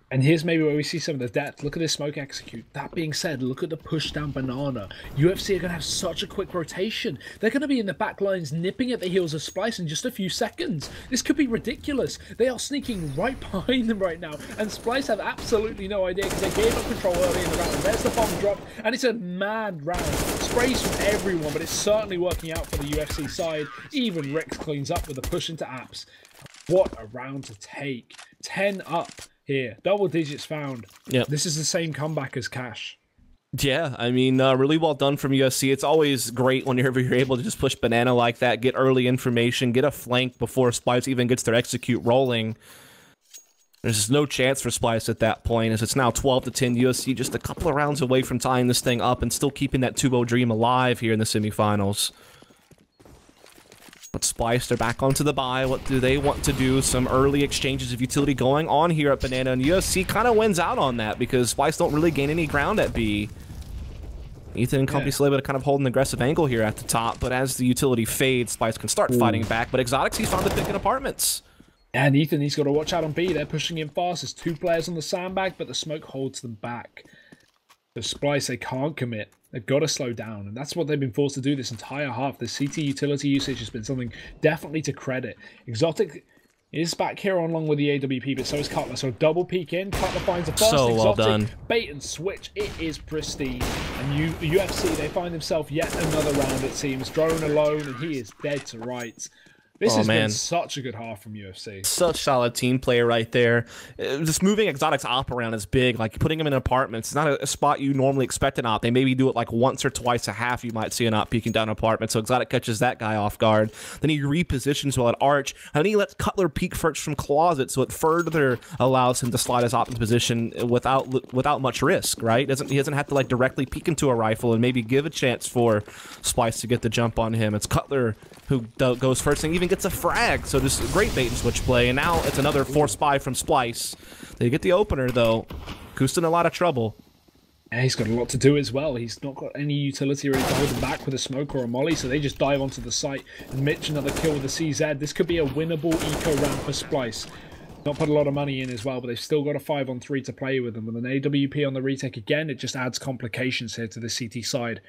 And here's maybe where we see some of the depth. Look at this smoke execute. That being said, look at the push down banana. UFC are going to have such a quick rotation. They're going to be in the back lines nipping at the heels of Splyce in just a few seconds. This could be ridiculous. They are sneaking right behind them right now. And Splyce have absolutely no idea because they gave up control early in the round. And there's the bomb drop. And it's a mad round. Sprays from everyone, but it's certainly working out for the UFC side. Even Rex cleans up with a push into apps. What a round to take. 10 up. Here, double digits found. Yep. This is the same comeback as Cash. Yeah, I mean, really well done from UFC. It's always great whenever you're able to just push banana like that, get early information, get a flank before Splyce even gets their execute rolling. There's just no chance for Splyce at that point, as it's now 12-10 UFC, just a couple of rounds away from tying this thing up and still keeping that 2-0 dream alive here in the semifinals. But Splyce, they're back onto the buy. What do they want to do? Some early exchanges of utility going on here at Banana, and UFC kind of wins out on that because Splyce don't really gain any ground at B. Ethan and company still able to kind of hold an aggressive angle here at the top, but as the utility fades, Splyce can start fighting back, but Exotics, he's found the pick in apartments. And Ethan, he's got to watch out on B. They're pushing in fast. There's 2 players on the sandbag, but the smoke holds them back. The Splyce, they can't commit. They've got to slow down, and that's what they've been forced to do this entire half. The CT utility usage has been something definitely to credit. Exotic is back here along with the AWP, but so is Cutler. So double peek in, Cutler finds a first. So well Exotic, done. bait and switch, it is pristine. And UFC, they find themselves yet another round, it seems. Drone alone, and he is dead to rights. This has been such a good half from UFC. Such solid team play right there. Just moving Exotic's op around is big. Like putting him in apartments. It's not a spot you normally expect an op. They maybe do it like once or twice a half. You might see an op peeking down an apartment. So Exotic catches that guy off guard. Then he repositions well at Arch. And then he lets Cutler peek first from closet. So it further allows him to slide his op into position without much risk, right? He doesn't have to like directly peek into a rifle and maybe give a chance for Splyce to get the jump on him. It's Cutler who goes first and even gets a frag. So just a great bait and switch play. And now it's another force buy from Splyce. They get the opener though. Kusta in a lot of trouble. Yeah, he's got a lot to do as well. He's not got any utility ready to hold him back with a smoke or a molly, so they just dive onto the site. And Mitch, another kill with the CZ. This could be a winnable eco round for Splyce. Not put a lot of money in as well, but they've still got a 5-on-3 to play with them. With an AWP on the retake again, it just adds complications here to the CT side.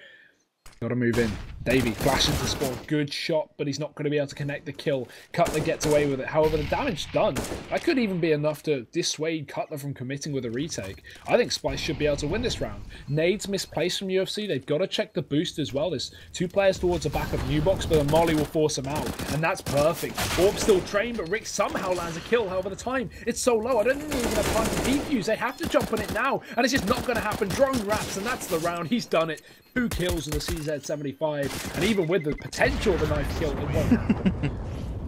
Got to move in. Davey flashes the spawn. Good shot, but he's not going to be able to connect the kill. Cutler gets away with it. However, the damage done. That could even be enough to dissuade Cutler from committing with a retake. I think Splyce should be able to win this round. Nades misplaced from UFC. They've got to check the boost as well. There's 2 players towards the back of New Box, but a molly will force him out. And that's perfect. Orb still trained, but Rick somehow lands a kill. However, the time, it's so low. I don't think they even have time to defuse. They have to jump on it now. And it's just not going to happen. Drone wraps, and that's the round. He's done it. 2 kills in the CZ75, and even with the potential of a knife kill, it won't happen.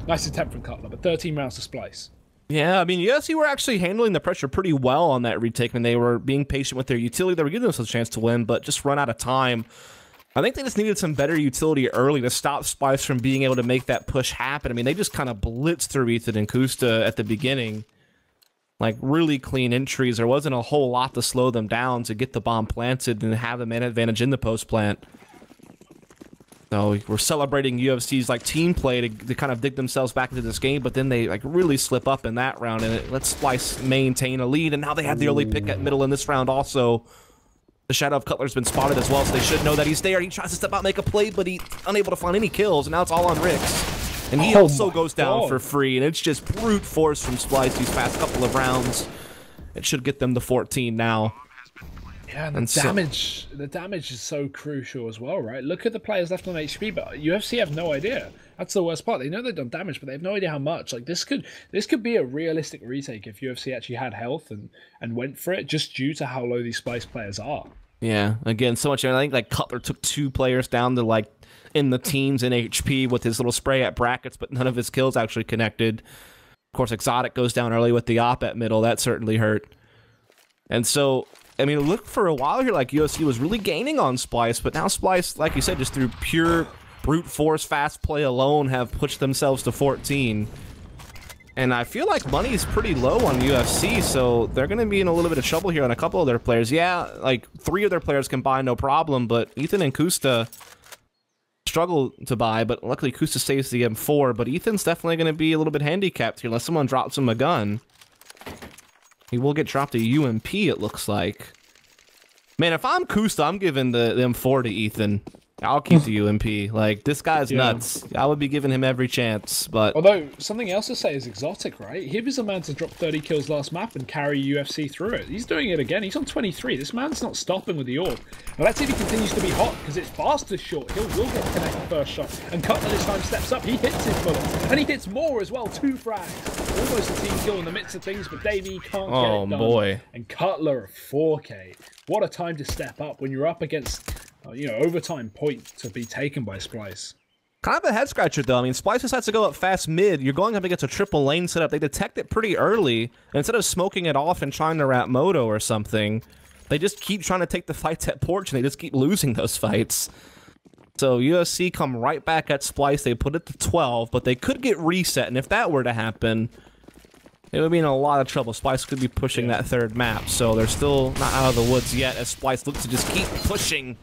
Nice attempt from Cutler, but 13 rounds to Splyce. Yeah, I mean, UFC were actually handling the pressure pretty well on that retake. I mean, they were being patient with their utility. They were giving themselves a chance to win, but just run out of time. I think they just needed some better utility early to stop Splyce from being able to make that push happen. I mean, they just kind of blitzed through Ethan and Kusta at the beginning. Like, really clean entries. There wasn't a whole lot to slow them down to get the bomb planted and have the man advantage in the post plant. So we're celebrating UFC's like team play to kind of dig themselves back into this game, but then they like really slip up in that round, and it lets Splyce maintain a lead. And now they have the early pick at middle in this round also. The shadow of Cutler's been spotted as well, so they should know that he's there. He tries to step out and make a play, but he's unable to find any kills, and now it's all on Ricks. And he also goes down for free, and it's just brute force from Splyce these past couple of rounds. It should get them to 14 now. Yeah, and the damage is so crucial as well, right? Look at the players left on HP, but UFC have no idea. That's the worst part. They know they've done damage, but they have no idea how much. Like this could be a realistic retake if UFC actually had health and went for it, just due to how low these Splyce players are. Yeah, again, so much. I think like Cutler took 2 players down to like in the teens in HP with his little spray at brackets, but none of his kills actually connected. Of course, Exotic goes down early with the op at middle. That certainly hurt. And so, I mean, look, for a while here, like UFC was really gaining on Splyce, but now Splyce, like you said, just through pure brute force fast play alone, have pushed themselves to 14. And I feel like money's pretty low on UFC, so they're going to be in a little bit of trouble here on a couple of their players. Yeah, like 3 of their players can buy no problem, but Ethan and Kusta struggle to buy, but luckily Kusta saves the M4, but Ethan's definitely going to be a little bit handicapped here unless someone drops him a gun. He will get dropped a UMP, it looks like. Man, if I'm Kusta, I'm giving the M4 to Ethan. I'll keep the UMP. Like, this guy's nuts. I would be giving him every chance, but... Although, something else to say is Exotic, right? He was a man to drop 30 kills last map and carry UFC through it. He's doing it again. He's on 23. This man's not stopping with the orb. Now, let's see if he continues to be hot, because it's fast as short. Will get connected first shot. And Cutler this time steps up. He hits his bullet. And he hits more as well. 2 frags. Almost a team kill in the midst of things, but Davey can't get it done. Boy. And Cutler at 4K. What a time to step up when you're up against... you know, overtime point to be taken by Splyce. Kind of a head scratcher, though. I mean, Splyce decides to go up fast mid. You're going up against a triple lane setup. They detect it pretty early. And instead of smoking it off and trying to wrap Moto or something, they just keep trying to take the fights at Porch, and they just keep losing those fights. So UFC come right back at Splyce. They put it to 12, but they could get reset. And if that were to happen, it would be in a lot of trouble. Splyce could be pushing that 3rd map. So they're still not out of the woods yet, as Splyce looks to just keep pushing.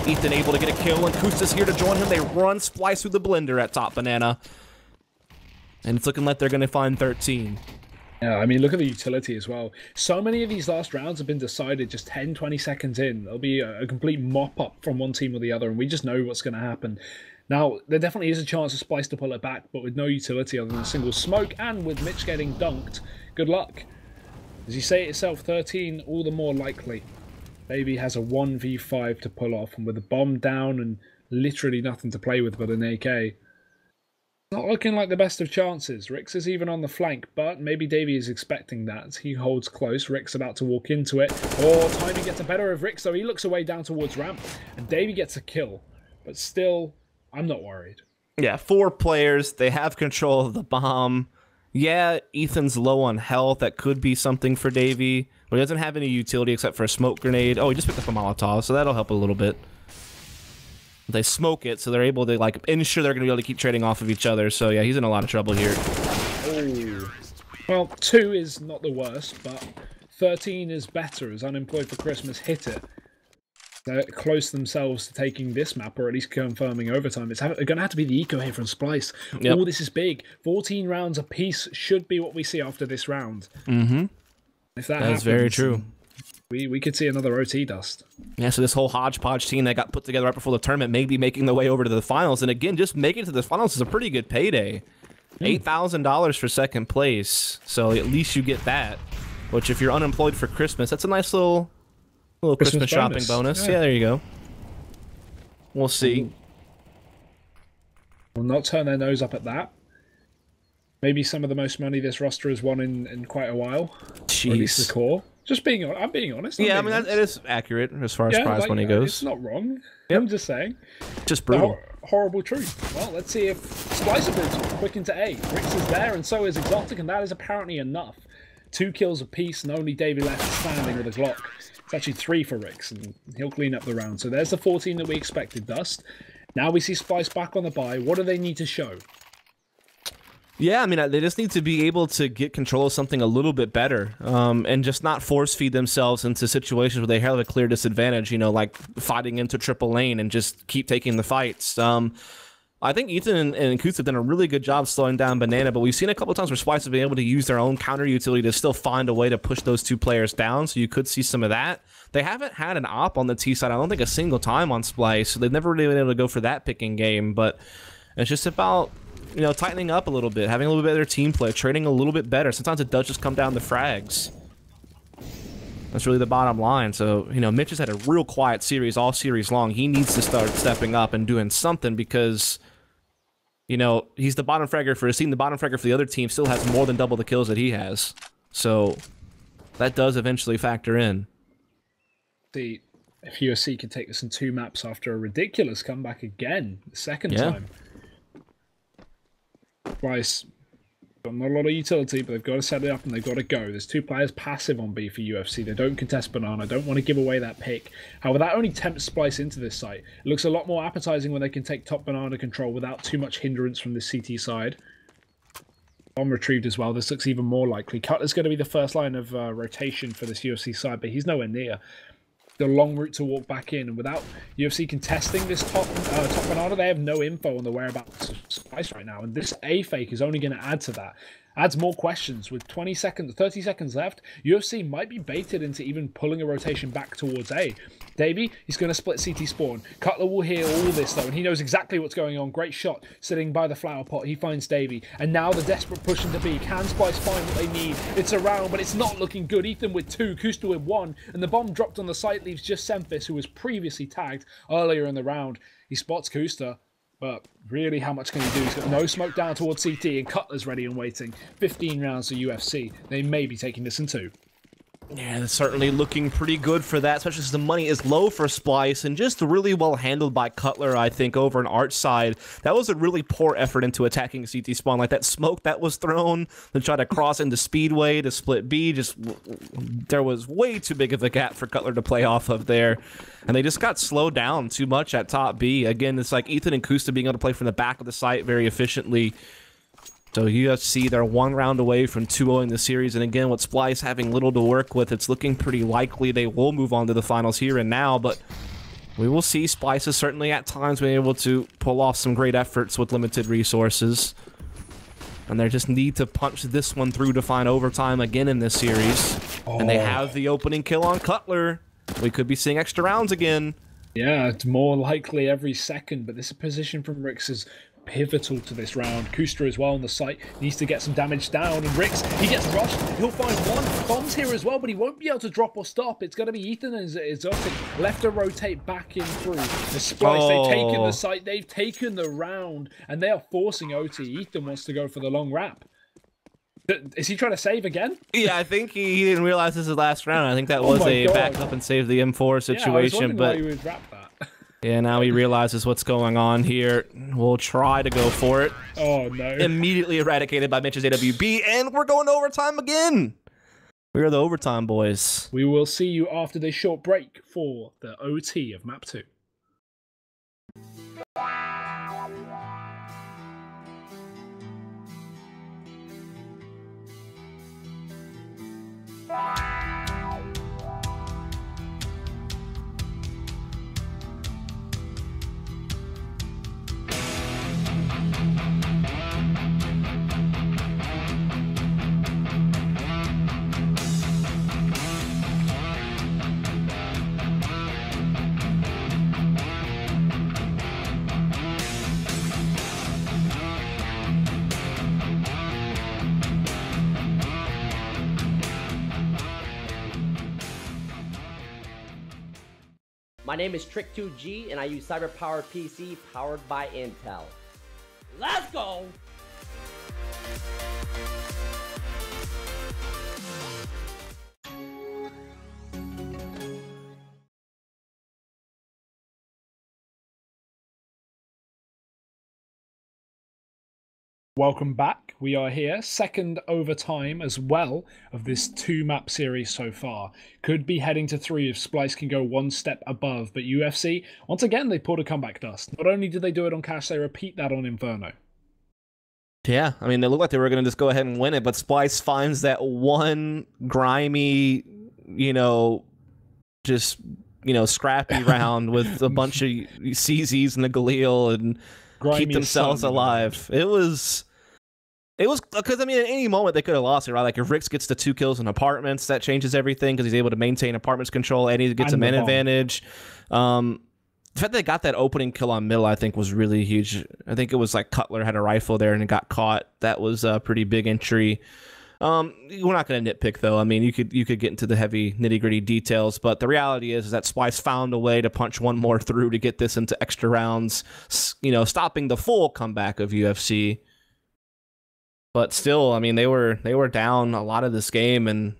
Ethan able to get a kill, and Kusta's here to join him. They run Splyce through the blender at top banana. And it's looking like they're going to find 13. Yeah, I mean, look at the utility as well. So many of these last rounds have been decided just 10, 20 seconds in. There'll be a complete mop-up from one team or the other, and we just know what's going to happen. Now, there definitely is a chance for Splyce to pull it back, but with no utility other than a single smoke, and with Mitch getting dunked, good luck. As you say it yourself, 13, all the more likely. Baby has a 1v5 to pull off, and with a bomb down and literally nothing to play with but an AK. Not looking like the best of chances. Rix is even on the flank, but maybe Davey is expecting that. He holds close. Rix about to walk into it. Oh, timing gets the better of Rix, so he looks away down towards ramp, and Davey gets a kill. But still, I'm not worried. Yeah, 4 players. They have control of the bomb. Yeah, Ethan's low on health. That could be something for Davey. But he doesn't have any utility except for a smoke grenade. Oh, he just picked up a Molotov, so that'll help a little bit. They smoke it, so they're able to like ensure they're going to be able to keep trading off of each other. So yeah, he's in a lot of trouble here. Oh. Well, 2 is not the worst, but 13 is better, as Unemployed for Christmas hit it. They're close themselves to taking this map, or at least confirming overtime. It's going to have to be the eco here from Splyce. Yep. Oh, this is big. 14 rounds apiece should be what we see after this round. Mm-hmm. If that happens, very true. We could see another OT dust. Yeah, so this whole hodgepodge team that got put together right before the tournament may be making their way over to the finals. And again, just making it to the finals is a pretty good payday. $8,000 for 2nd place. So at least you get that. Which, if you're unemployed for Christmas, that's a nice little Christmas shopping bonus. Yeah, there you go. We'll see. Will not turn their nose up at that. Maybe some of the most money this roster has won in quite a while. Jeez. Or at least the core. I'm being honest. Yeah, I mean, it is accurate as far as prize money goes. It's not wrong. Yep. I'm just saying. Just brutal. Horrible truth. Well, let's see if Splyce are brutal. Quick into A. Rix is there, and so is Exotic, and that is apparently enough. 2 kills apiece, and only Davey left standing with a Glock. It's actually 3 for Rix, and he'll clean up the round. So there's the 14 that we expected, Dust. Now we see Splyce back on the bye. What do they need to show? Yeah, I mean, they just need to be able to get control of something a little bit better, and just not force feed themselves into situations where they have a clear disadvantage, you know, like fighting into triple lane and just keep taking the fights. I think Ethan and Kuts have done a really good job slowing down Banana, but we've seen a couple of times where Splyce have been able to use their own counter utility to still find a way to push those 2 players down, so you could see some of that. They haven't had an op on the T side, I don't think, a single time on Splyce, so they've never really been able to go for that picking game, but it's just about, you know, tightening up a little bit, having a little bit better team play, trading a little bit better. Sometimes it does just come down to frags. That's really the bottom line. So, you know, Mitch has had a real quiet series all series long. He needs to start stepping up and doing something because, you know, he's the bottom fragger for his team. The bottom fragger for the other team still has more than double the kills that he has. So that does eventually factor in. See, if UFC could take this in 2 maps after a ridiculous comeback again, the second time. Splyce got not a lot of utility, but they've got to set it up and they've got to go. There's 2 players passive on B for UFC. They don't contest Banana, don't want to give away that pick. However, that only tempts Splyce into this site. It looks a lot more appetizing when they can take top Banana control without too much hindrance from the CT side. Bomb retrieved as well. This looks even more likely. Cutler's going to be the first line of rotation for this UFC side, but he's nowhere near the long route to walk back in, and without UFC contesting this top Banana, they have no info on the whereabouts of Splyce right now, and this A fake is only going to add to that. Adds more questions. With 30 seconds left, UFC might be baited into even pulling a rotation back towards A. Davey, he's going to split CT spawn. Cutler will hear all this though, and he knows exactly what's going on. Great shot, sitting by the flower pot. He finds Davey, and now the desperate push into B. Can Splyce find what they need? It's around, but it's not looking good. Ethan with 2, Kusta with 1, and the bomb dropped on the site leaves just Semphis, who was previously tagged earlier in the round. He spots Kusta, but really, how much can he do? He's got no smoke down towards CT, and Cutler's ready and waiting. 15 rounds to UFC. They may be taking this in 2. Yeah, it's certainly looking pretty good for that, especially since the money is low for Splyce, and just really well handled by Cutler, I think, over on Arch side. That was a really poor effort into attacking CT spawn. Like, that smoke that was thrown to try to cross into Speedway to split B, there was way too big of a gap for Cutler to play off of there. And they just got slowed down too much at top B. Again, it's like Ethan and Kusta being able to play from the back of the site very efficiently. So UFC, they're 1 round away from 2-0ing the series, and again, with Splyce having little to work with, it's looking pretty likely they will move on to the finals here and now, but we will see. Splyce is certainly at times been able to pull off some great efforts with limited resources, and they just need to punch this one through to find overtime again in this series, and they have the opening kill on Cutler. We could be seeing extra rounds again. Yeah, it's more likely every second, but this position from Rix is pivotal to this round. Kusta as well on the site needs to get some damage down, and Rix, he gets rushed. He'll find 1 bombs here as well, but he won't be able to drop or stop. It's going to be Ethan and Exotic left to rotate back in through the Splyce. They've taken the site, they've taken the round, and they are forcing OT. Ethan wants to go for the long wrap. Is he trying to save again? Yeah, I think he didn't realize this is the last round. I think that was a back up and save the M4 situation, but why he would wrap that. Yeah, now he realizes what's going on here. We'll try to go for it. Oh, no. Immediately eradicated by Mitch's AWB, and we're going to overtime again. We are the overtime boys. We will see you after this short break for the OT of Map 2. My name is Trick2G, and I use CyberPowerPC powered by Intel. Let's go! Welcome back. We are here, second overtime as well of this 2-map series so far. Could be heading to 3 if Splyce can go 1 step above, but UFC, once again, they pulled a comeback dust. Not only did they do it on Cash, they repeat that on Inferno. Yeah, I mean, it looked like they were going to just go ahead and win it, but Splyce finds that one grimy, scrappy round with a bunch of CZs and the Galil and grimy keep themselves alive. It was because, I mean, at any moment they could have lost it, right? Like, if Rix gets the 2 kills in Apartments, that changes everything because he's able to maintain Apartments control and he gets a man advantage. The fact that they got that opening kill on middle, I think, was really huge. I think it was like Cutler had a rifle there and it got caught. That was a pretty big entry. We're not going to nitpick though. I mean, you could get into the heavy nitty gritty details, but the reality is that Splyce found a way to punch one more through to get this into extra rounds. You know, stopping the full comeback of UFC. But still, I mean, they were down a lot of this game, and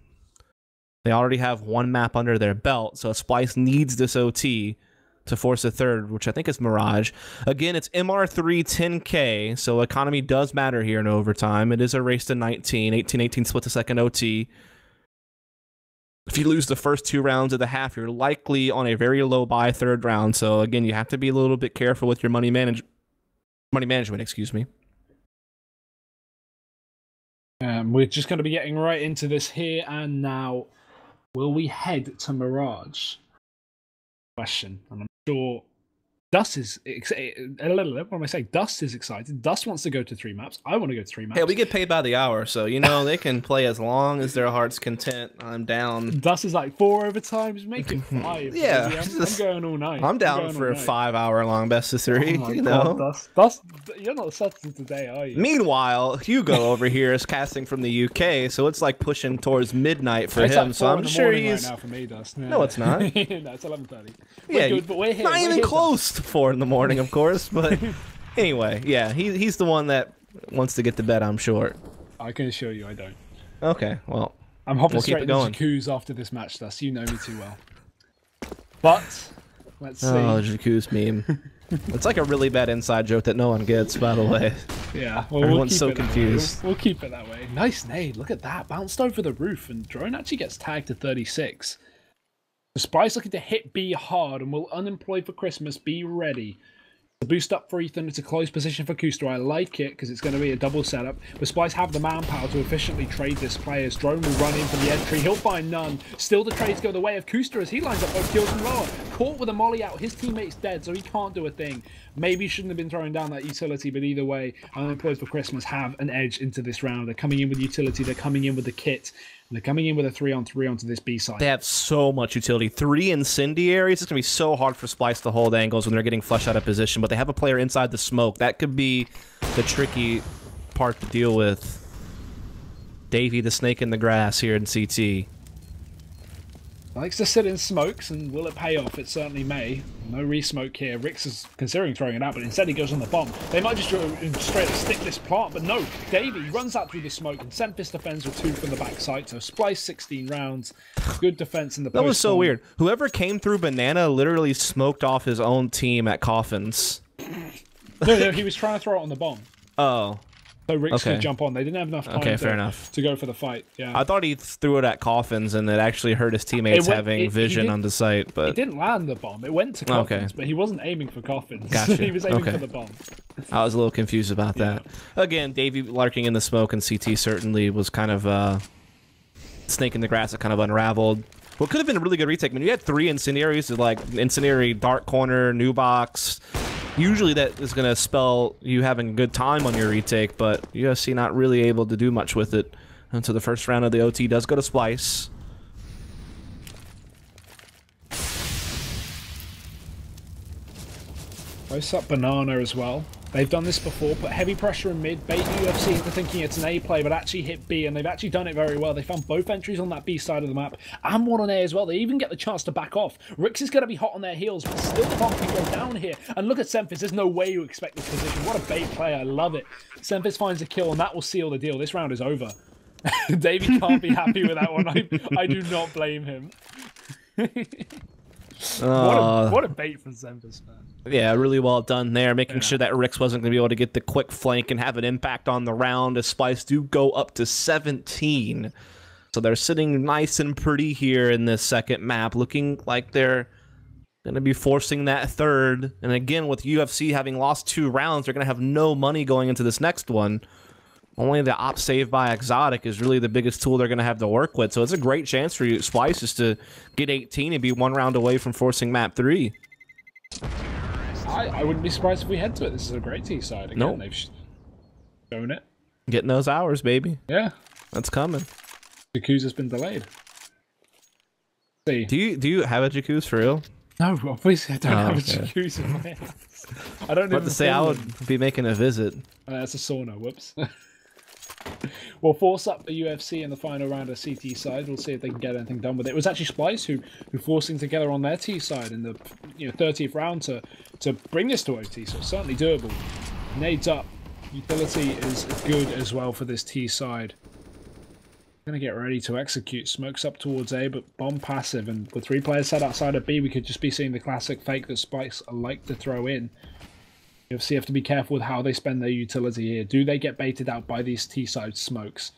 they already have one map under their belt. So Splyce needs this OT to force a third, which I think is Mirage. Again, it's MR3 10K, so economy does matter here in overtime. It is a race to 19. 18-18 split the second OT. If you lose the first 2 rounds of the half, you're likely on a very low buy third round. So again, you have to be a little bit careful with your money management, excuse me. We're just going to be getting right into this here and now. Will we head to Mirage? Question, and I'm sure Dust is what am I saying? Dust is excited. Dust wants to go to 3 maps. I want to go to 3 maps. Hey, we get paid by the hour, so you know they can play as long as their heart's content. I'm down. Dust is like 4 overtimes. Make it 5. Yeah, I'm going all night. I'm down for a 5-hour-long best of 3. Oh my you God, know, Dust, you're not substance today, are you? Meanwhile, Hugo over here is casting from the UK, so it's like pushing towards midnight for him. Like so I'm sure he's right now for me, Dust. Yeah. No, it's not. No, it's 11:30. Yeah, good, but we're here. Not even close to 4 in the morning, of course. But anyway, yeah, he's the one that wants to get to bed, I'm sure. I can assure you, I don't. Okay, well, I'm hopping we'll straight into Jacuz after this match, Dust. You know me too well. But let's see. Oh, Jacuz meme. It's like a really bad inside joke that no one gets, by the way. Yeah, well, everyone's so confused. We'll keep it that way. Nice nade. Look at that. Bounced over the roof, and Drone actually gets tagged to 36. The Splyce looking to hit B hard, and will Unemployed for Christmas be ready? The boost up for Ethan. It's a close position for Kuster. I like it because it's going to be a double setup. But Splyce have the manpower to efficiently trade this player's Drone will run in for the entry. He'll find none. Still, the trades go the way of Kuster as he lines up both kills from lower. Caught with a molly out. His teammate's dead, so he can't do a thing. Maybe he shouldn't have been throwing down that utility, but either way, Unemployed for Christmas have an edge into this round. They're coming in with utility. They're coming in with the kit. And they're coming in with a 3-on-3 onto this B side. They have so much utility. 3 incendiaries. It's going to be so hard for Splyce to hold angles when they're getting flushed out of position. But they have a player inside the smoke. That could be the tricky part to deal with. Davey, the snake in the grass here in CT. Likes to sit in smokes, and will it pay off? It certainly may. No re-smoke here. Rix is considering throwing it out, but instead he goes on the bomb. They might just straight stick this plant, but no. Davey runs out through the smoke, and Sempis defends with 2 from the backside. So Splyce 16 rounds. Good defense in the post. That was so weird. Whoever came through Banana literally smoked off his own team at Coffins. No, he was trying to throw it on the bomb. Oh. So Rix could jump on. They didn't have enough time to go for the fight. Yeah. I thought he threw it at Coffins and it actually hurt his teammates having vision on the site. But it didn't land the bomb. It went to Coffins, but he wasn't aiming for Coffins. Gotcha. He was aiming for the bomb. I was a little confused about that. Again, Davey lurking in the smoke and CT certainly was kind of snake in the grass that kind of unraveled. What could have been a really good retake. I mean, you had 3 incendiaries, like incendiary, dark corner, new box. Usually that is going to spell you having a good time on your retake, but UFC not really able to do much with it until the first round of the OT does go to Splyce. Close up Banana as well. They've done this before, put heavy pressure in mid, bait UFC into thinking it's an A play, but actually hit B, and they've actually done it very well. They found both entries on that B side of the map, and one on A as well. They even get the chance to back off. Rix is going to be hot on their heels, but still the bomb can go down here. And look at Sempis. There's no way you expect this position. What a bait play. I love it. Sempis finds a kill, and that will seal the deal. This round is over. Davey can't be happy with that one. I do not blame him. What a bait from Sempis, man. Yeah, really well done there, making sure that Rix wasn't going to be able to get the quick flank and have an impact on the round as Splyce do go up to 17. So they're sitting nice and pretty here in this second map, looking like they're going to be forcing that third. And again, with UFC having lost 2 rounds, they're going to have no money going into this next one. Only the op save by Exotic is really the biggest tool they're going to have to work with. So it's a great chance for you, Splyce, just to get 18 and be 1 round away from forcing map 3. I wouldn't be surprised if we head to it. This is a great T side. Again, they've shown it. Getting those hours, baby. Yeah. That's coming. Jacuz has been delayed. See. Do you have a Jacuz for real? No, obviously I don't have a Jacuz in my house. I don't know. To say I would be making a visit. That's a sauna. Whoops. We'll force up the UFC in the final round of CT side. We'll see if they can get anything done with it. It was actually Splyce who forcing together on their T side in the 30th round to bring this to OT, so it's certainly doable. Nades up. Utility is good as well for this T side. Gonna get ready to execute. Smokes up towards A, but bomb passive, and with 3 players set outside of B, we could just be seeing the classic fake that Splyce like to throw in. UFC have to be careful with how they spend their utility here. Do they get baited out by these T-side smokes?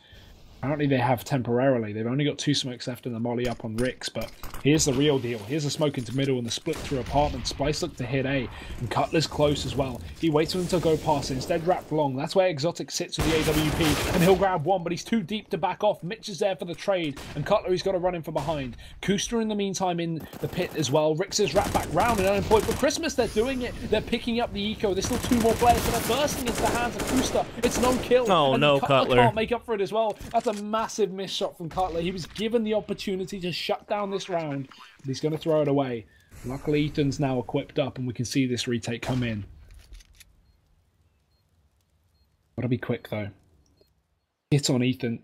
Apparently they have temporarily. They've only got 2 smokes left in the molly up on Rix, but here's the real deal. Here's a smoke into middle and the split through apartment. Splyce looked to hit A, and Cutler's close as well. He waits for him to go past, instead wrapped long. That's where Exotic sits with the AWP, and he'll grab one, but he's too deep to back off. Mitch is there for the trade, and Cutler, he's got to run in from behind. Kuster in the meantime in the pit as well. Rix is wrapped back round and Unemployed for Christmas. They're doing it. They're picking up the eco. There's still 2 more players, and they're bursting into the hands of Kuster. It's no kill. Oh, and no, Cutler Cutler can't make up for it as well. That's a massive miss shot from Cutler. He was given the opportunity to shut down this round, but he's going to throw it away. Luckily, Ethan's now equipped up, and we can see this retake come in. Gotta be quick, though. Hit on Ethan.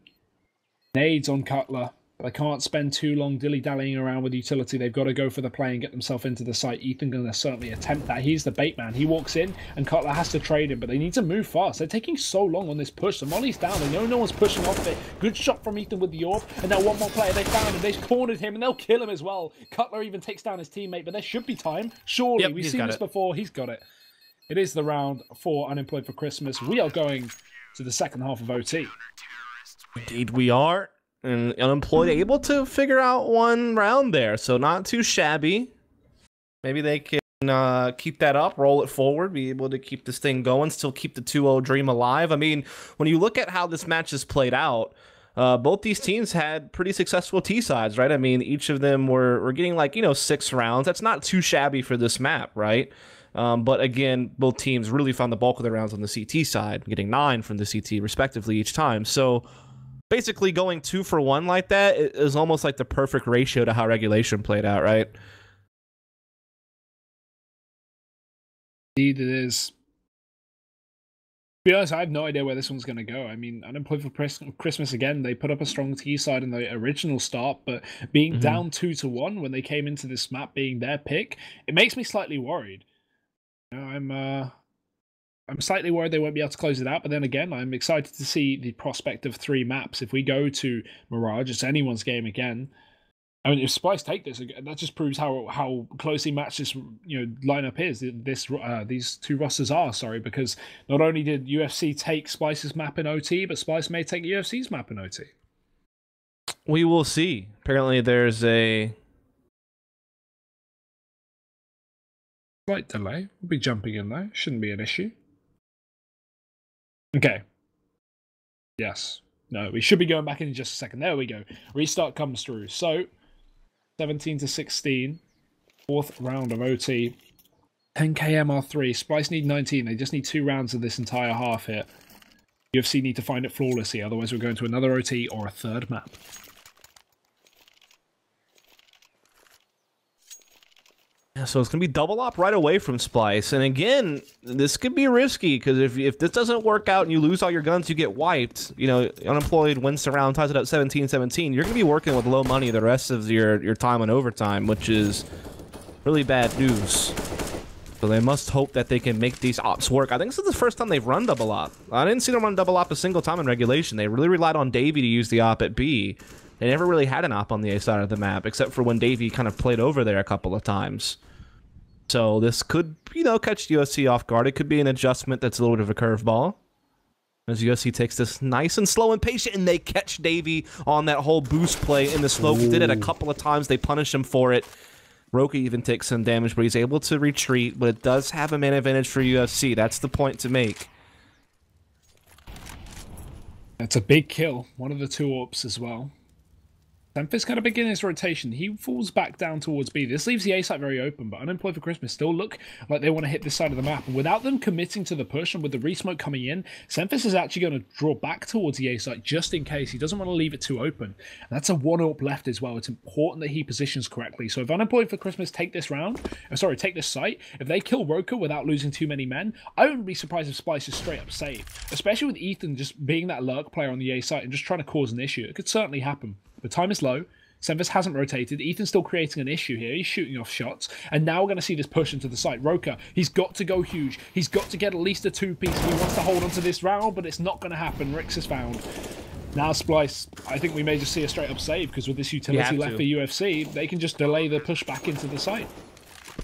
Nades on Cutler. They can't spend too long dilly-dallying around with utility. They've got to go for the play and get themselves into the site. Ethan going to certainly attempt that. He's the bait man. He walks in, and Cutler has to trade him, but they need to move fast. They're taking so long on this push. The molly's down. They know no one's pushing off it. Good shot from Ethan with the orb, and now one more player they found, and they've cornered him, and they'll kill him as well. Cutler even takes down his teammate, but there should be time. Surely. Yep, We've seen this before. He's got it. It is the round for Unemployed for Christmas. We are going to the second half of OT. Indeed we are. And Unemployed able to figure out one round there, so not too shabby. Maybe they can keep that up, roll it forward, be able to keep this thing going, still keep the 2-0 dream alive. I mean, when you look at how this match has played out, both these teams had pretty successful T-sides, right? I mean, each of them were getting like, 6 rounds. That's not too shabby for this map, right? But again, both teams really found the bulk of their rounds on the CT side, getting 9 from the CT respectively each time. So basically going 2 for 1 like that is almost like the perfect ratio to how regulation played out, right? Indeed it is. To be honest, I have no idea where this one's going to go. I mean, Unemployed for Christmas again, they put up a strong T side in the original start, but being down 2-1 when they came into this map being their pick, it makes me slightly worried. I'm slightly worried they won't be able to close it out, but then again, I'm excited to see the prospect of 3 maps. If we go to Mirage, it's anyone's game again. I mean, if Splyce take this, that just proves how closely matched this lineup is. These 2 rosters are, sorry, because not only did UFC take Splyce's map in OT, but Splyce may take UFC's map in OT. We will see. Apparently, there's a slight delay. We'll be jumping in though. Shouldn't be an issue. Okay. Yes. No, we should be going back in just a second. There we go. Restart comes through. So, 17-16. 4th round of OT. 10k MR3. Splyce need 19. They just need 2 rounds of this entire half here. UFC need to find it flawlessly. Otherwise, we're going to another OT or a 3rd map. So it's going to be double up right away from Splyce. And again, this could be risky because if this doesn't work out and you lose all your guns, you get wiped. Unemployed wins the round, ties it up 17-17. You're going to be working with low money the rest of your time on overtime, which is really bad news. So they must hope that they can make these ops work. I think this is the first time they've run double op. I didn't see them run double op a single time in regulation. They really relied on Davey to use the op at B. They never really had an op on the A side of the map, except for when Davey kind of played over there a couple of times. So this could, catch USC off guard. It could be an adjustment that's a little bit of a curveball. As USC takes this nice and slow and patient, and they catch Davey on that whole boost play in the smoke. He did it a couple of times. They punish him for it. Roki even takes some damage, but he's able to retreat. But it does have a man advantage for UFC. That's the point to make. That's a big kill. One of the 2 orbs as well. Memphis kind of begin his rotation. He falls back down towards B. This leaves the A site very open, but Unemployed for Christmas still look like they want to hit this side of the map. And without them committing to the push and with the resmoke coming in, Memphis is actually going to draw back towards the A site just in case. He doesn't want to leave it too open. And that's a 1-up left as well. It's important that he positions correctly. So if Unemployed for Christmas take this take this site, if they kill Ro4 without losing too many men, I wouldn't be surprised if Splyce is straight up safe. Especially with Ethan just being that lurk player on the A site and just trying to cause an issue. It could certainly happen. The time is low. Memphis hasn't rotated. Ethan's still creating an issue here. He's shooting off shots. And now we're going to see this push into the site. Ro4, he's got to go huge. He's got to get at least a 2-piece. He wants to hold on to this round, but it's not going to happen. Rix is found. Now Splyce, I think we may just see a straight up save, because with this utility left for UFC, they can just delay the push back into the site.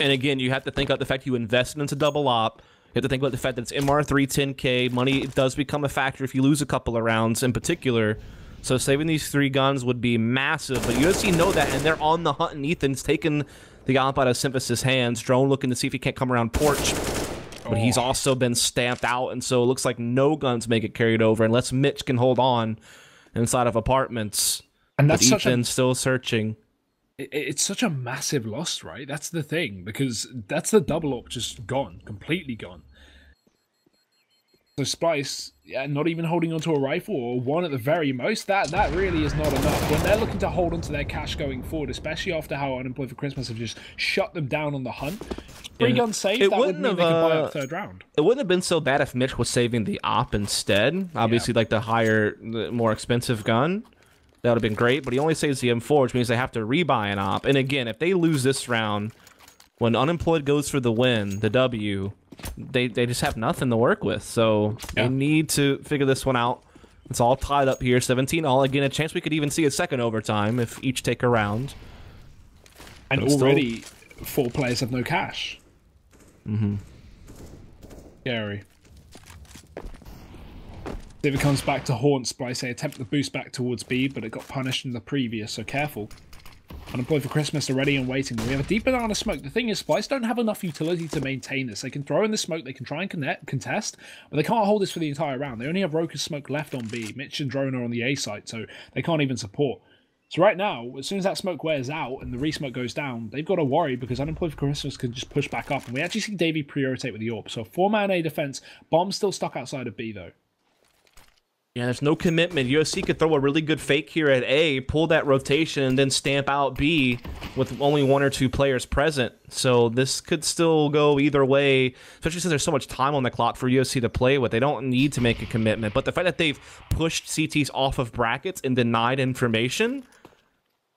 And again, you have to think about the fact you invested into double op. You have to think about the fact that it's MR3 10K. Money does become a factor if you lose a couple of rounds in particular. So saving these 3 guns would be massive, but UFC know that, and they're on the hunt, and Ethan's taken the op out of Symphysis' hands. Drone looking to see if he can't come around porch, but he's also been stamped out, and so it looks like no guns make it carried over unless Mitch can hold on inside of apartments. And that's Ethan's still searching. It's such a massive loss, right? That's the thing, because that's the double up just gone, completely gone. So Splyce, yeah, not even holding onto a rifle or one at the very most, that really is not enough. When they're looking to hold onto their cash going forward, especially after how Unemployed for Christmas have just shut them down on the hunt, 3 guns saved, that would mean they could buy up 3rd round. It wouldn't have been so bad if Mitch was saving the op instead. Obviously, like the higher, the more expensive gun. That would have been great, but he only saves the M4, which means they have to rebuy an op. And again, if they lose this round, when Unemployed goes for the win, the W, they just have nothing to work with. So they need to figure this one out. It's all tied up here, 17-all. Again, a chance we could even see a second overtime if each take a round. And already 4 players have no cash. Scary. If it comes back to haunt Splyce, they attempt the boost back towards B, but it got punished in the previous, so careful. Unemployed for Christmas are ready and waiting. We have a deep banana smoke. The thing is, Splyce don't have enough utility to maintain this. They can throw in the smoke, they can try and contest, but they can't hold this for the entire round. They only have Ro4's smoke left on B. Mitch and Drone are on the A site, so they can't even support. So right now, as soon as that smoke wears out and the resmoke goes down, they've got to worry because Unemployed for Christmas can just push back up. And we actually see Davey pre-rotate with the AWP. So 4-man A defense. Bomb's still stuck outside of B, though. Yeah, there's no commitment. UFC could throw a really good fake here at A, pull that rotation, and then stamp out B with only 1 or 2 players present. So this could still go either way, especially since there's so much time on the clock for UFC to play with. They don't need to make a commitment. But the fact that they've pushed CTs off of brackets and denied information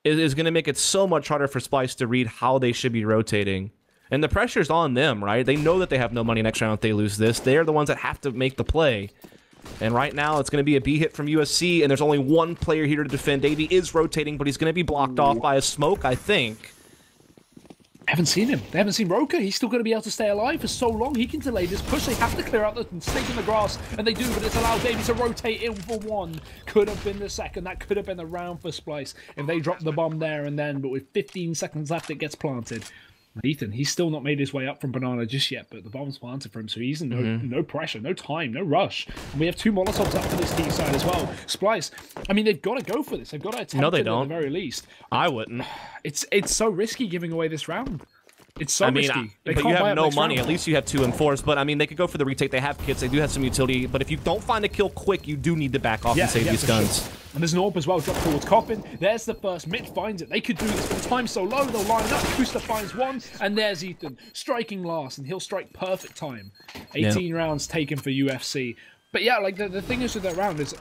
is going to make it so much harder for Splyce to read how they should be rotating. And the pressure's on them, right? They know that they have no money next round if they lose this. They're the ones that have to make the play. And right now, it's going to be a B hit from USC, and there's only 1 player here to defend. Davey is rotating, but he's going to be blocked off by a smoke, I think. I haven't seen him. They haven't seen Ro4. He's still going to be able to stay alive for so long. He can delay this push. They have to clear out the stake in the grass, and they do, but it's allowed Davey to rotate in for 1. Could have been the second. That could have been the round for Splyce if they dropped the bomb there and then, but with 15 seconds left, it gets planted. Ethan, he's still not made his way up from Banana just yet, but the bomb's planted for him, so he's in no pressure, no time, no rush. And we have 2 Molotovs up for this T side as well. Splyce, I mean, they've got to go for this. They've got to attempt it at the very least. I wouldn't. It's so risky giving away this round. It's so risky. But you have no money. At least you have 2 M4s. But I mean, they could go for the retake. They have kits. They do have some utility. But if you don't find a kill quick, you do need to back off and save these guns. Sure. And there's an AWP as well. Drop towards Coffin. There's the first. Mitch finds it. They could do this, but the time's so low. They'll line up. Kusta finds 1. And there's Ethan striking last, and he'll strike perfect time. 18 rounds taken for UFC. But yeah, like the thing is with that round is,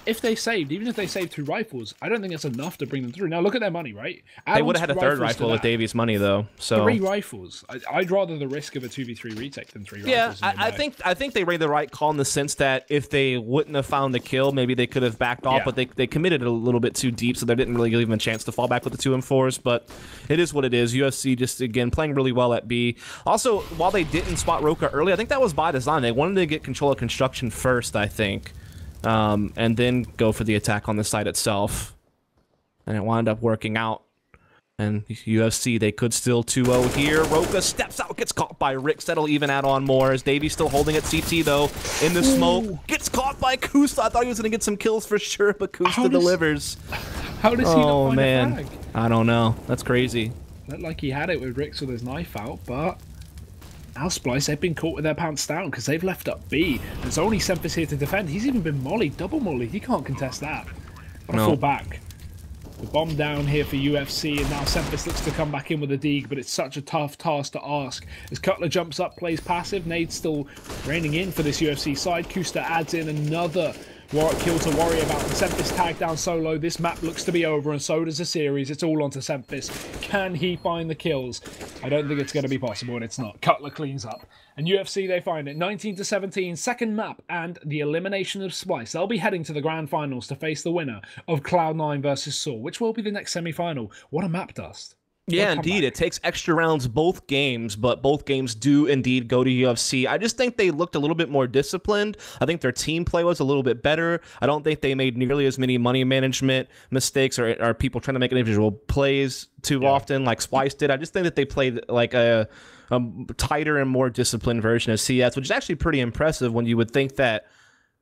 if they saved, even if they saved 2 rifles, I don't think that's enough to bring them through. Now look at their money, right? They would have had a 3rd rifle with Davies' money, though. So 3 rifles. I'd rather the risk of a 2v3 retake than 3 rifles. Yeah, I think they made the right call in the sense that if they wouldn't have found the kill, maybe they could have backed off. But they committed a little bit too deep, so they didn't really give them a chance to fall back with the 2 M4s. But it is what it is. UFC just again playing really well at B. Also, while they didn't spot Ro4 early, I think that was by design. They wanted to get control of construction first, I think. And then go for the attack on the site itself. And it wound up working out. And UFC, they could still 2-0 here. Roka steps out, gets caught by Rix. That'll even add on more. As Davy's still holding at CT, though, in the smoke. Gets caught by Kusta. I thought he was going to get some kills for sure, but Kusta delivers. How does he not find a flag? I don't know. That's crazy. Looked like he had it with Rix with his knife out, but now Splyce, they've been caught with their pants down because they've left up B. There's only Sempis here to defend. He's even been mollied, double mollied. He can't contest that. Gotta fall back. The bomb down here for UFC, and now Sempis looks to come back in with a dig, but it's such a tough task to ask. As Cutler jumps up, plays passive, Nade's still raining in for this UFC side. Kusta adds in another kill to worry about. The Sempis tagged down solo. This map looks to be over, and so does the series. It's all onto Sempis. Can he find the kills? I don't think it's going to be possible, and it's not. Cutler cleans up. And UFC, they find it. 19-17, second map, and the elimination of Splyce. They'll be heading to the grand finals to face the winner of Cloud9 versus Saw, which will be the next semi-final. What a map, Dust. Yeah, indeed. It takes extra rounds both games, but both games do indeed go to UFC. I just think they looked a little bit more disciplined. I think their team play was a little bit better. I don't think they made nearly as many money management mistakes or people trying to make individual plays too often like Splyce did. I just think that they played like a tighter and more disciplined version of CS, which is actually pretty impressive when you would think that,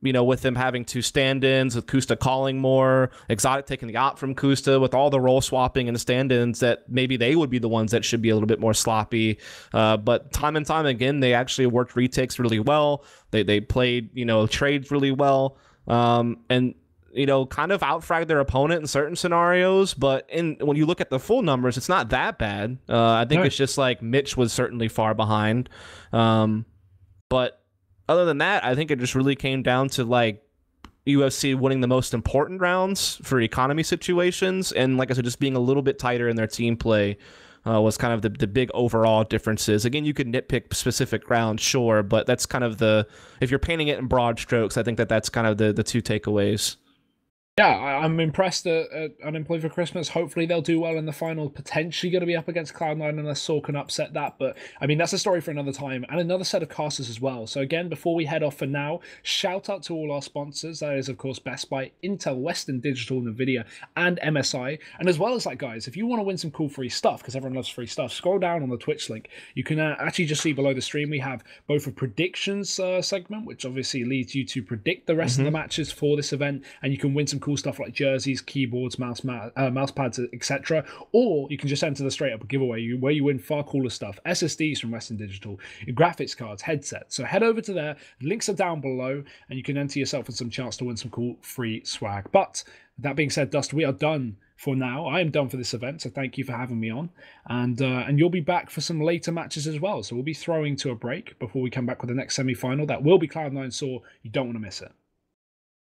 you know, with them having two stand-ins, with Kusta calling more, Exotic taking the op from Kusta, with all the role swapping and the stand-ins, that maybe they would be the ones that should be a little bit more sloppy. But time and time again, they actually worked retakes really well. They played, you know, trades really well. And, you know, kind of outfragged their opponent in certain scenarios. But when you look at the full numbers, it's not that bad. I think it's just like Mitch was certainly far behind. But other than that, I think it just really came down to like UFC winning the most important rounds for economy situations, and like I said, just being a little bit tighter in their team play was kind of the big overall differences. Again, you could nitpick specific rounds, sure, but that's kind of if you're painting it in broad strokes, I think that's kind of the two takeaways. Yeah, I'm impressed at Unemployed for Christmas. Hopefully they'll do well in the final. Potentially going to be up against Cloud9 unless Saw can upset that. But, I mean, that's a story for another time. And another set of casters as well. So, again, before we head off for now, shout out to all our sponsors. That is, of course, Best Buy, Intel, Western Digital, NVIDIA, and MSI. And as well as that, guys, if you want to win some cool free stuff, because everyone loves free stuff, scroll down on the Twitch link. You can actually just see below the stream we have both a predictions segment, which obviously leads you to predict the rest of the matches for this event. And you can win some cool stuff like jerseys, keyboards, mouse pads, etc. Or you can just enter the straight up giveaway where you win far cooler stuff. SSDs from Western Digital, graphics cards, headsets. So head over to there. Links are down below, and you can enter yourself with some chance to win some cool free swag. But that being said, Dust, we are done for now. I am done for this event, so thank you for having me on. And you'll be back for some later matches as well. So we'll be throwing to a break before we come back with the next semi-final. That will be Cloud9 Saw. You don't want to miss it.